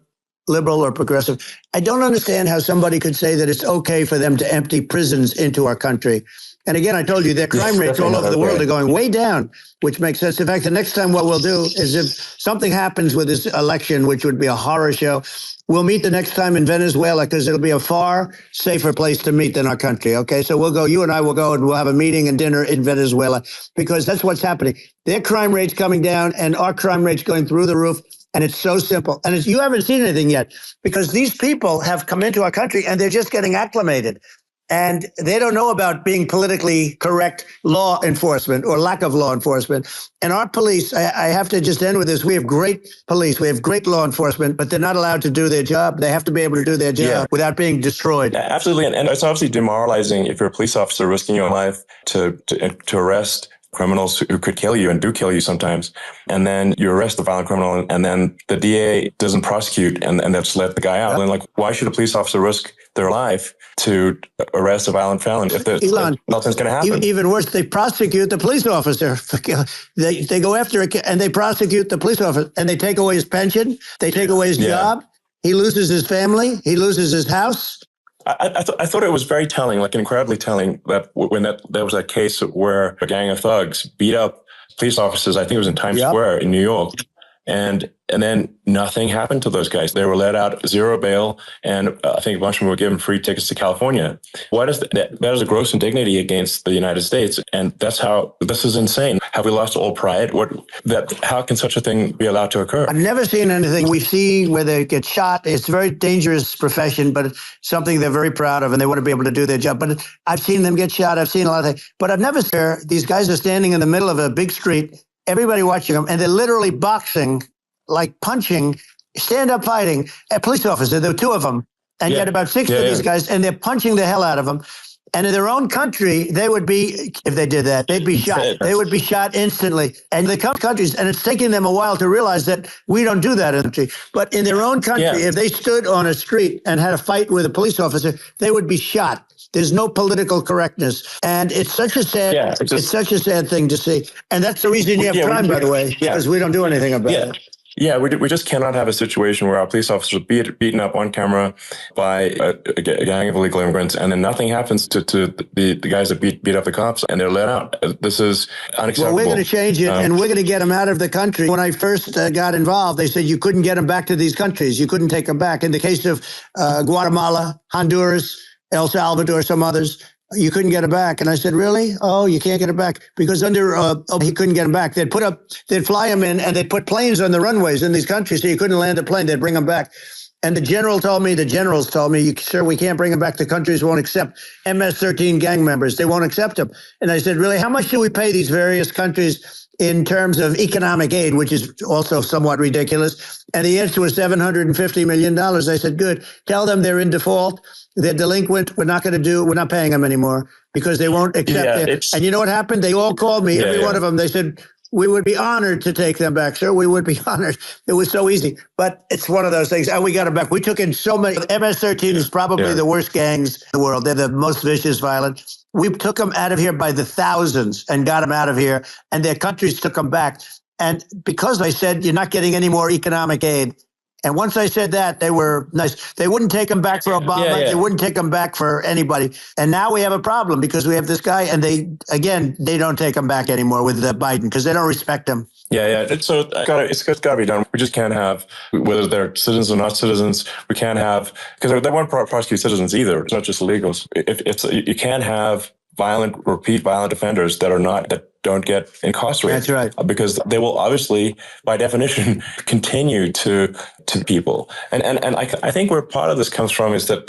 liberal or progressive. I don't understand how somebody could say that it's okay for them to empty prisons into our country. And again, I told you their crime rates all over the world are going way down, which makes sense. In fact, the next time what we'll do is, if something happens with this election, which would be a horror show, we'll meet the next time in Venezuela, because it'll be a far safer place to meet than our country. Okay, so you and I will go and we'll have a meeting and dinner in Venezuela, because that's what's happening. Their crime rate's coming down and our crime rate's going through the roof. And it's so simple. And you haven't seen anything yet, because these people have come into our country and they're just getting acclimated. And they don't know about being politically correct law enforcement or lack of law enforcement. And our police, I have to just end with this. We have great police. We have great law enforcement, but they're not allowed to do their job. They have to be able to do their job without being destroyed. Yeah, absolutely. And it's obviously demoralizing if you're a police officer risking your life to arrest criminals who could kill you and do kill you sometimes. And then you arrest the violent criminal, and then the DA doesn't prosecute and they just let the guy out. And why should a police officer risk their life to arrest a violent felon if nothing's going to happen? Even worse, they prosecute the police officer. They go after it and they prosecute the police officer, and they take away his pension. They take away his job. He loses his family. He loses his house. I thought it was very telling, like incredibly telling, that when there was that case where a gang of thugs beat up police officers. I think it was in Times Square in New York. And then nothing happened to those guys. They were let out, zero bail, and I think a bunch of them were given free tickets to California. Why does that is a gross indignity against the United States, and this is insane. Have we lost all pride? How can such a thing be allowed to occur? I've never seen anything. We see where they get shot. It's a very dangerous profession, but it's something they're very proud of, and they want to be able to do their job. But I've seen them get shot. I've seen a lot of things, but I've never seen these guys are standing in the middle of a big street, everybody watching them, and they're literally boxing, like punching, stand-up fighting a police officer. There were two of them, and you had about 6 of these guys, and they're punching the hell out of them. And in their own country, they would be, if they did that, they'd be shot. They would be shot instantly. And they come to countries, and it's taking them a while to realize that we don't do that in the country. But in their own country, if they stood on a street and had a fight with a police officer, they would be shot. There's no political correctness. And it's such a sad, it's such a sad thing to see. And that's the reason you have crime, by the way, because we don't do anything about it. Yeah, we just cannot have a situation where our police officers are beaten up on camera by a gang of illegal immigrants, and then nothing happens to the guys that beat up the cops, and they're let out. This is unacceptable. Well, we're going to change it, and we're going to get them out of the country. When I first got involved, they said you couldn't get them back to these countries. You couldn't take them back. In the case of Guatemala, Honduras, El Salvador, some others, you couldn't get it back. And I said, really? Oh, you can't get it back? Because under, he couldn't get them back. They'd fly them in, and they'd put planes on the runways in these countries, so you couldn't land a plane. They'd bring them back. And the generals told me, sir, we can't bring them back. The countries won't accept MS-13 gang members. They won't accept them. And I said, really, how much do we pay these various countries in terms of economic aid, which is also somewhat ridiculous? And the answer was $750 million. I said, good. Tell them they're in default. They're delinquent. We're not paying them anymore because they won't accept it. And you know what happened? They all called me, every one of them. They said, we would be honored to take them back, sir. We would be honored. It was so easy. But it's one of those things. And we got them back. We took in so many. MS-13 is probably the worst gangs in the world. They're the most vicious, violent. We took them out of here by the thousands and got them out of here. And their countries took them back. And because I said, you're not getting any more economic aid. And once I said that, they were nice. They wouldn't take them back for Obama. They wouldn't take them back for anybody. And now we have a problem because we have this guy, and they don't take him back anymore with Biden because they don't respect him. So it's got to be done. We just can't have, whether they're citizens or not citizens, we can't have, because they won't prosecute citizens either. It's not just illegals. You can't have repeat violent offenders that don't get incarcerated. That's right. Because they will obviously, by definition, continue to people. And I think where part of this comes from is that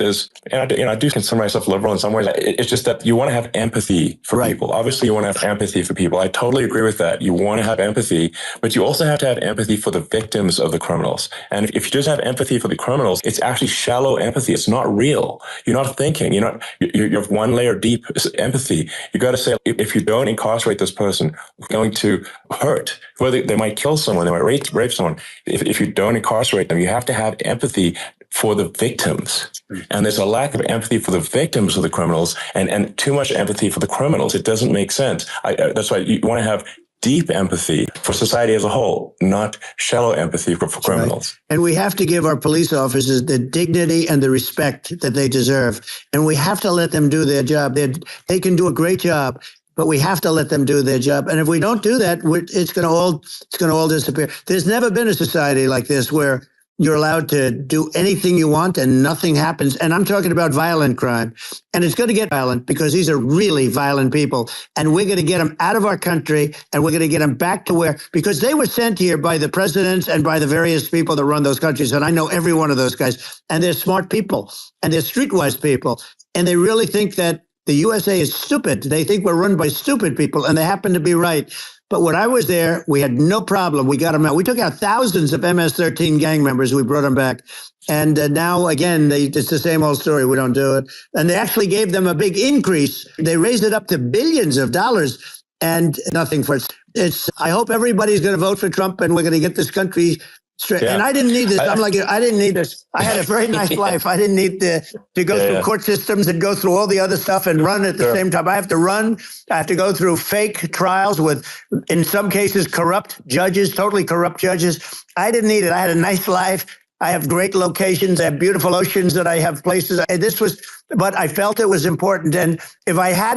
I do consider myself liberal in some ways. It's just that you want to have empathy for people. Obviously, you want to have empathy for people. I totally agree with that. You want to have empathy, but you also have to have empathy for the victims of the criminals. And if you just have empathy for the criminals, it's actually shallow empathy. It's not real. You're not thinking. You're one layer deep empathy. You got to say, if you don't incarcerate this person, it's going to hurt. Whether they might kill someone, they might rape someone. If you don't incarcerate them, you have to have empathy for the victims. And there's a lack of empathy for the victims of the criminals and too much empathy for the criminals. It doesn't make sense. That's why you want to have deep empathy for society as a whole, not shallow empathy for criminals. Right. And we have to give our police officers the dignity and the respect that they deserve. And we have to let them do their job. They can do a great job, but we have to let them do their job. And if we don't do that, it's going to all disappear. There's never been a society like this where you're allowed to do anything you want and nothing happens. And I'm talking about violent crime. And it's going to get violent because these are really violent people. And we're going to get them out of our country, and we're going to get them back to because they were sent here by the presidents and by the various people that run those countries. And I know every one of those guys. And they're smart people, and they're streetwise people. And they really think that the USA is stupid. They think we're run by stupid people, and they happen to be right. But when I was there, we had no problem. We got them out. We took out thousands of MS-13 gang members. We brought them back. And now, again, it's the same old story. We don't do it. And they actually gave them a big increase. They raised it up to billions of dollars and nothing for it. I hope everybody's going to vote for Trump, and we're going to get this country straight. Yeah. And I didn't need this. I didn't need this. I had a very nice life. I didn't need to go through court systems and go through all the other stuff and run at the same time. I have to run. I have to go through fake trials with, in some cases, corrupt judges, totally corrupt judges. I didn't need it. I had a nice life. I have great locations. I have beautiful oceans that I have places. But I felt it was important. And if I had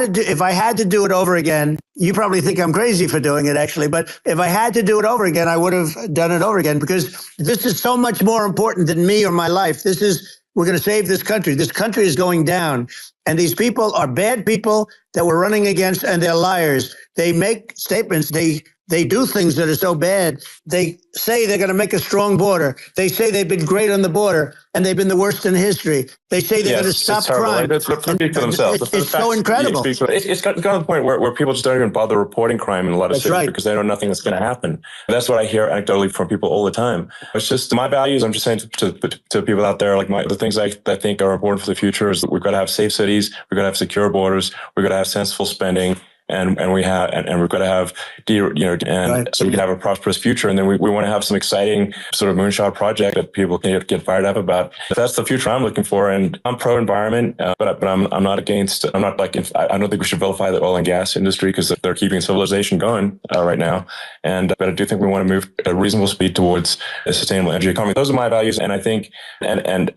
to do it over again, you probably think I'm crazy for doing it, actually. But if I had to do it over again, I would have done it over again, because this is so much more important than me or my life. We're going to save this country. This country is going down. And these people are bad people that we're running against, and they're liars. They make statements. They They do things that are so bad. They say they're going to make a strong border. They say they've been great on the border, and they've been the worst in history. They say they're going to stop crime. They speak for themselves. It's so incredible. It's got to the point where people just don't even bother reporting crime in a lot of cities because they know nothing that's going to happen. That's what I hear anecdotally from people all the time. It's just my values. I'm just saying to people out there, like the things I think are important for the future is that we've got to have safe cities, we've got to have secure borders, we've got to have sensible spending. And we've got to have, so we can have a prosperous future. And then we want to have some exciting sort of moonshot project that people can get fired up about. That's the future I'm looking for. And I'm pro environment, but I'm not against. I'm not like I don't think we should vilify the oil and gas industry because they're keeping civilization going right now. But I do think we want to move at a reasonable speed towards a sustainable energy economy. Those are my values, and I think and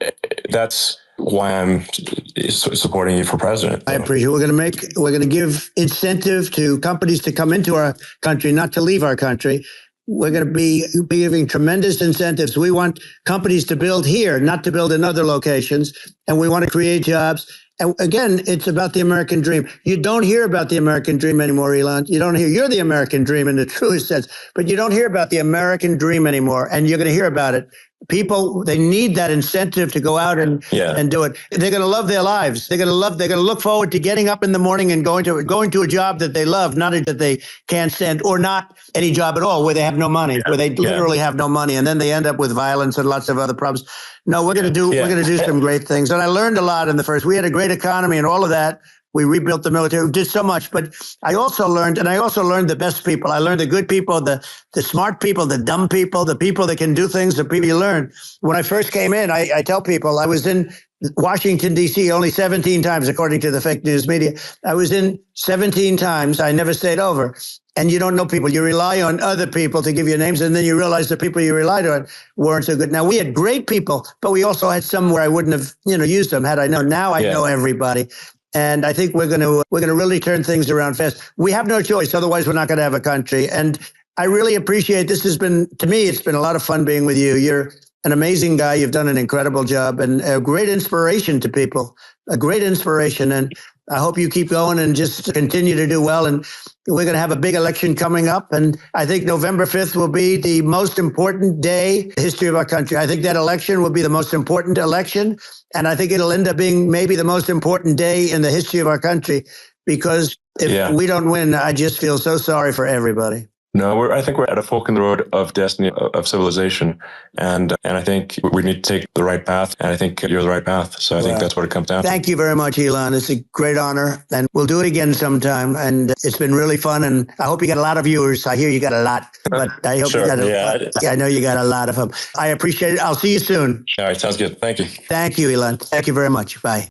that's why I'm supporting you for president. I appreciate it. We're going to give incentive to companies to come into our country, not to leave our country. We're going to be giving tremendous incentives. We want companies to build here, not to build in other locations. And we want to create jobs. And again, it's about the American dream. You don't hear about the American dream anymore, Elon. You don't hear, you're the American dream in the truest sense, but you don't hear about the American dream anymore. And you're going to hear about it. People, they need that incentive to go out and do it. They're going to love their lives. They're going to look forward to getting up in the morning and going to a job that they love, not that they can't stand, or not any job at all where they have no money, where they literally have no money. And then they end up with violence and lots of other problems. No, we're going to do some great things. And I learned a lot in the first. We had a great economy and all of that. We rebuilt the military, we did so much. But I also learned the best people. I learned the good people, the smart people, the dumb people, the people that can do things, the people you learn. When I first came in, I tell people I was in Washington, D.C. only 17 times, according to the fake news media. I was in 17 times. I never stayed over. And you don't know people. You rely on other people to give you names, and then you realize the people you relied on weren't so good. Now, we had great people, but we also had some where I wouldn't have, used them had I known. Now I know everybody. And I think we're going to really turn things around fast. We have no choice. Otherwise, we're not going to have a country. And I really appreciate this. To me, it's been a lot of fun being with you. You're an amazing guy. You've done an incredible job and a great inspiration to people, a great inspiration. And I hope you keep going and just continue to do well. And we're going to have a big election coming up. And I think November 5th will be the most important day in the history of our country. I think that election will be the most important election. And I think it'll end up being maybe the most important day in the history of our country, because if we don't win, I just feel so sorry for everybody. No, I think we're at a fork in the road of destiny, of civilization. And I think we need to take the right path. And I think you're the right path. So I think that's what it comes down to. Thank you very much, Elon. It's a great honor. And we'll do it again sometime. And it's been really fun. And I hope you got a lot of viewers. I hear you got a lot. But I hope you got I know you got a lot of them. I appreciate it. I'll see you soon. All right. Sounds good. Thank you. Thank you, Elon. Thank you very much. Bye.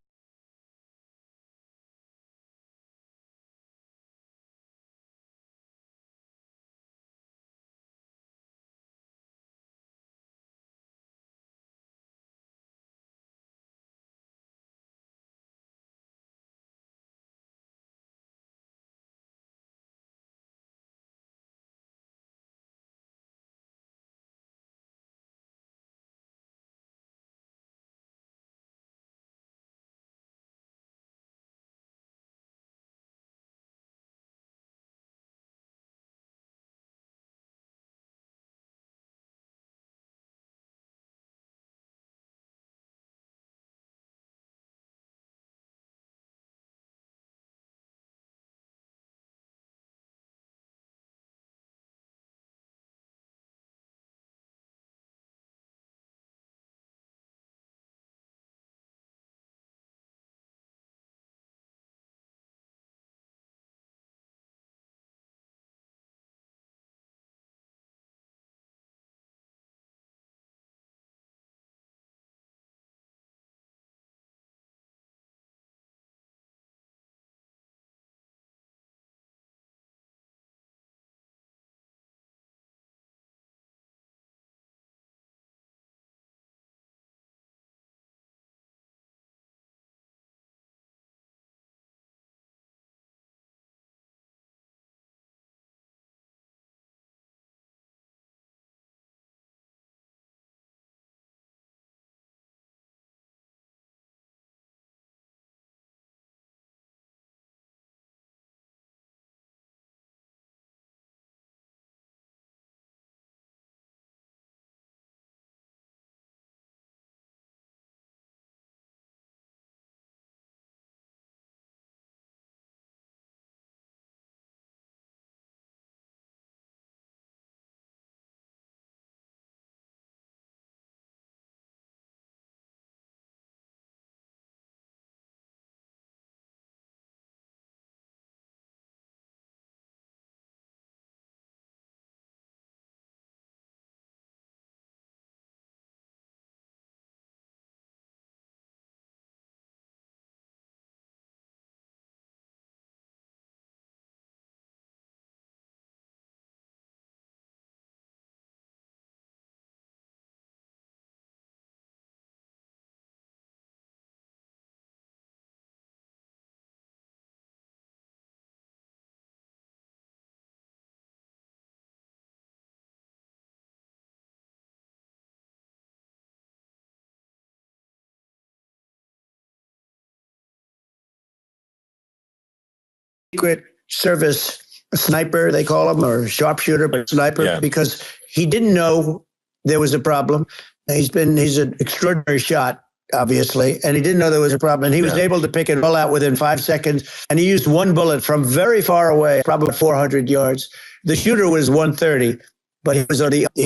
Secret Service sniper, they call him, or sharpshooter, but sniper, because he didn't know there was a problem. He's an extraordinary shot, obviously, and he didn't know there was a problem. And he was able to pick it all out within 5 seconds. And he used one bullet from very far away, probably 400 yards. The shooter was 130, but he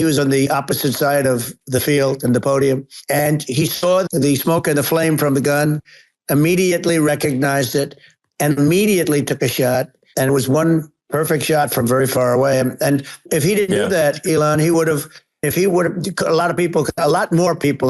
was on the opposite side of the field and the podium. And he saw the smoke and the flame from the gun, immediately recognized it, and immediately took a shot. And it was one perfect shot from very far away. And if he didn't do that, Elon, a lot more people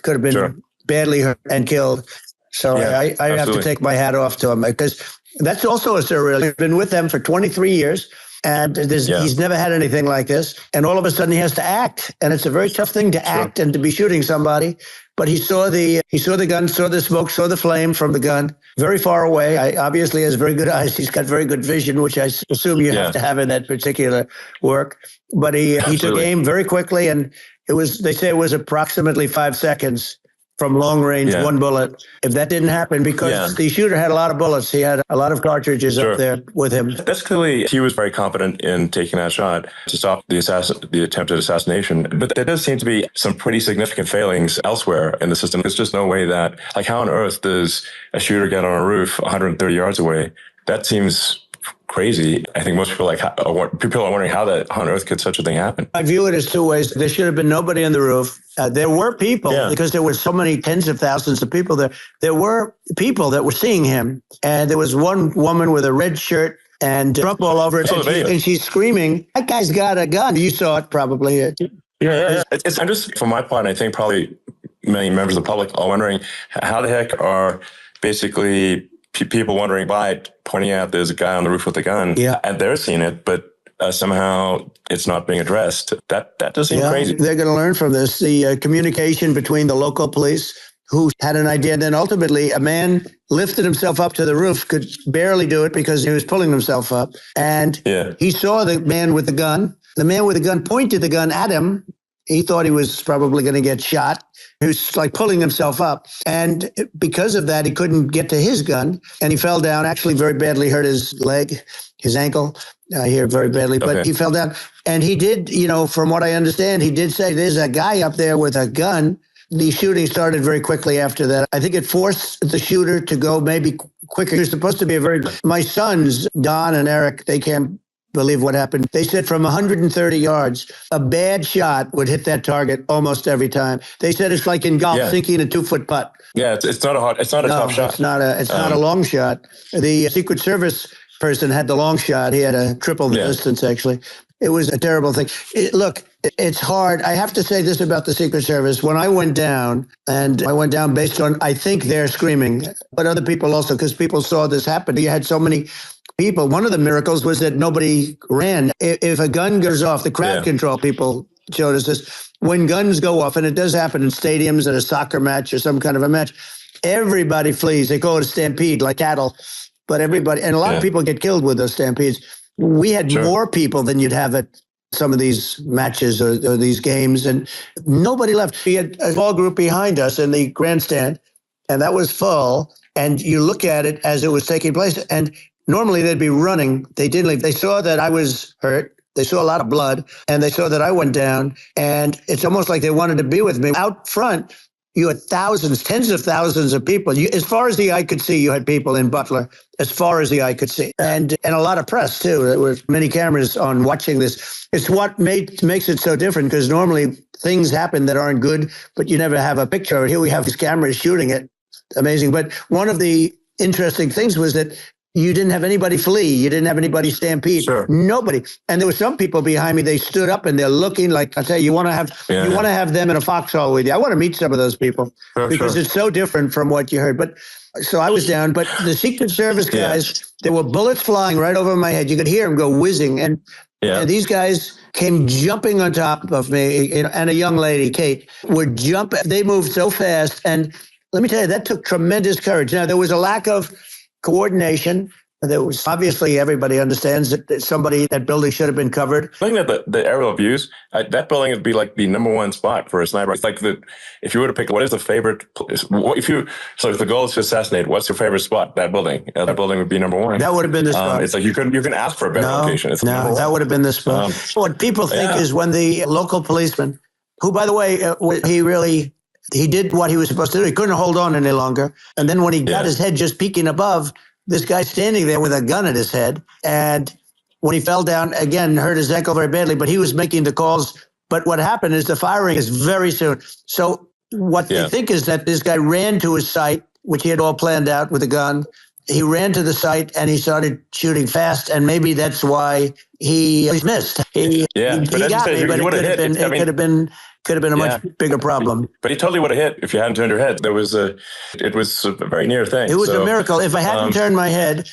could have been badly hurt and killed. So I have to take my hat off to him, because that's also a surreal. He's been with them for 23 years. And he's never had anything like this. And all of a sudden he has to act. And it's a very tough thing to act and to be shooting somebody. But he saw the gun, saw the smoke, saw the flame from the gun very far away. Obviously has very good eyes. He's got very good vision, which I assume you have to have in that particular work. But he took aim very quickly. And they say it was approximately 5 seconds from long range, one bullet. If that didn't happen, because the shooter had a lot of bullets, he had a lot of cartridges up there with him. That's clearly, he was very competent in taking that shot to stop the attempted assassination. But there does seem to be some pretty significant failings elsewhere in the system. There's just no way that, like, how on earth does a shooter get on a roof 130 yards away? That seems crazy. I think most people people are wondering how on earth could such a thing happen. I view it as two ways. There should have been nobody on the roof. There were people, because there were so many tens of thousands of people there. There were people that were seeing him. And there was one woman with a red shirt and Trump all over it. And she's screaming, "That guy's got a gun." You saw it probably. I'm just, for my part, I think probably many members of the public are wondering how the heck are basically people wondering by pointing out there's a guy on the roof with a gun, and they're seeing it, but somehow it's not being addressed. That does seem crazy. They're going to learn from this. The communication between the local police, who had an idea, and then ultimately a man lifted himself up to the roof, could barely do it because he was pulling himself up, and he saw the man with the gun. The man with the gun pointed the gun at him. He thought he was probably going to get shot. He was like pulling himself up. And because of that, he couldn't get to his gun. And he fell down, actually very badly hurt his leg, his ankle here very badly. But he fell down. And he did, from what I understand, he did say, "There's a guy up there with a gun." The shooting started very quickly after that. I think it forced the shooter to go maybe quicker. He was supposed to be my sons, Don and Eric, they can't believe what happened. They said from 130 yards, a bad shot would hit that target almost every time. They said it's like in golf, sinking a 2-foot putt. Yeah, it's not a tough shot. It's not a long shot. The Secret Service person had the long shot. He had a triple the distance, actually. It was a terrible thing. Look, it's hard. I have to say this about the Secret Service. When I went down, and I went down based on, I think they're screaming, but other people also, because people saw this happen. You had so many people. One of the miracles was that nobody ran. If a gun goes off, the crowd control people showed us this. When guns go off, and it does happen in stadiums at a soccer match or some kind of a match, everybody flees. They call it a stampede, like cattle. But everybody, and a lot of people get killed with those stampedes. We had more people than you'd have at some of these matches or these games, and nobody left. We had a small group behind us in the grandstand, and that was full. And you look at it as it was taking place, and normally they'd be running. They didn't leave. They saw that I was hurt. They saw a lot of blood, and they saw that I went down. And it's almost like they wanted to be with me. Out front, you had thousands, tens of thousands of people. As far as the eye could see, you had people in Butler, as far as the eye could see. And a lot of press, too. There were many cameras on watching this. It's what makes it so different, because normally things happen that aren't good, but you never have a picture. Here we have these cameras shooting it. Amazing. But one of the interesting things was that you didn't have anybody flee. You didn't have anybody stampede. Nobody. And there were some people behind me. They stood up and they're looking like, I tell you, you want to have them in a foxhole with you. I want to meet some of those people because it's so different from what you heard. But so I was down. But the Secret Service guys, there were bullets flying right over my head. You could hear them go whizzing. And these guys came jumping on top of me, and a young lady, Kate, would jump. They moved so fast. And let me tell you, that took tremendous courage. Now, there was a lack of coordination. There was obviously everybody understands that that building should have been covered. Looking at the aerial views, that building would be like the number one spot for a sniper. It's like if you were to pick, what is the favorite? If the goal is to assassinate, what's your favorite spot? That building. That building would be number one. That would have been the spot. It's like you can ask for a better location. It's that would have been the spot. What people think is when the local policeman, who by the way, he did what he was supposed to do. He couldn't hold on any longer, and then when he got his head just peeking above, this guy standing there with a gun at his head. And when he fell down, again, hurt his ankle very badly, but he was making the calls. But what happened is the firing is very soon. So what they think is that this guy ran to his site, which he had all planned out with a gun. He ran to the site and he started shooting fast. And maybe that's why he missed. He got me, but it could have been a much bigger problem. But he totally would have hit if you hadn't turned your head. It was a very near thing. It was a miracle. If I hadn't turned my head,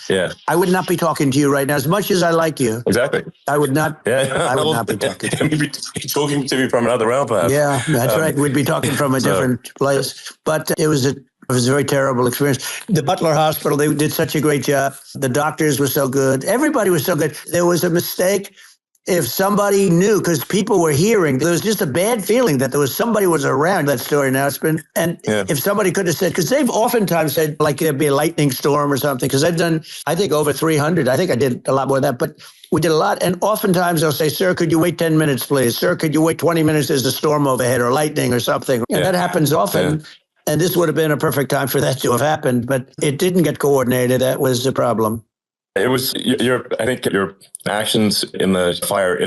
I would not be talking to you right now. As much as I like you, exactly, I would not. I would not be talking to you. You'd be talking to me from another realm, perhaps. Yeah, that's right. We'd be talking from a different place. But it was a very terrible experience. The Butler Hospital, they did such a great job. The doctors were so good. Everybody was so good. There was a mistake. If somebody knew, because people were hearing, there was just a bad feeling that somebody was around that story now. If somebody could have said, because they've oftentimes said like there'd be a lightning storm or something, because I've done, I think over 300. I think I did a lot more than that, but we did a lot. And oftentimes they'll say, sir, could you wait 10 minutes, please? Sir, could you wait 20 minutes? There's a storm overhead or lightning or something. And that happens often. And this would have been a perfect time for that to have happened, but it didn't get coordinated. That was the problem. It was I think your actions in the fire,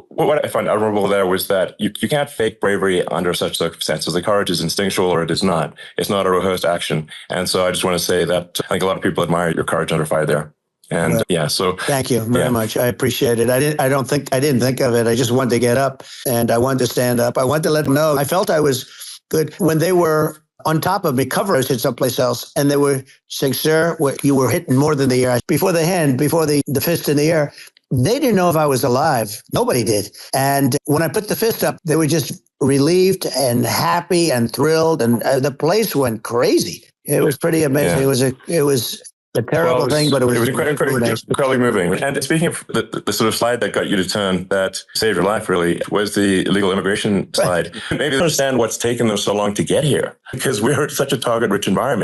what I find admirable there was that you can't fake bravery under such circumstances. The courage is instinctual or it is not. It's not a rehearsed action. And so I just want to say that I think a lot of people admire your courage under fire there. And so thank you very much. I appreciate it. I didn't think of it. I just wanted to get up and I wanted to stand up. I wanted to let them know. I felt I was good when they were on top of me, covers hit someplace else. And they were saying, sir, you were hitting more than the air. Before the fist in the air, they didn't know if I was alive. Nobody did. And when I put the fist up, they were just relieved and happy and thrilled. And the place went crazy. It was pretty amazing. Yeah. It was a terrible thing, but it was incredibly moving. And speaking of the sort of slide that got you to turn, that saved your life, really, was the illegal immigration slide. Maybe understand what's taken them so long to get here, because we're such a target-rich environment.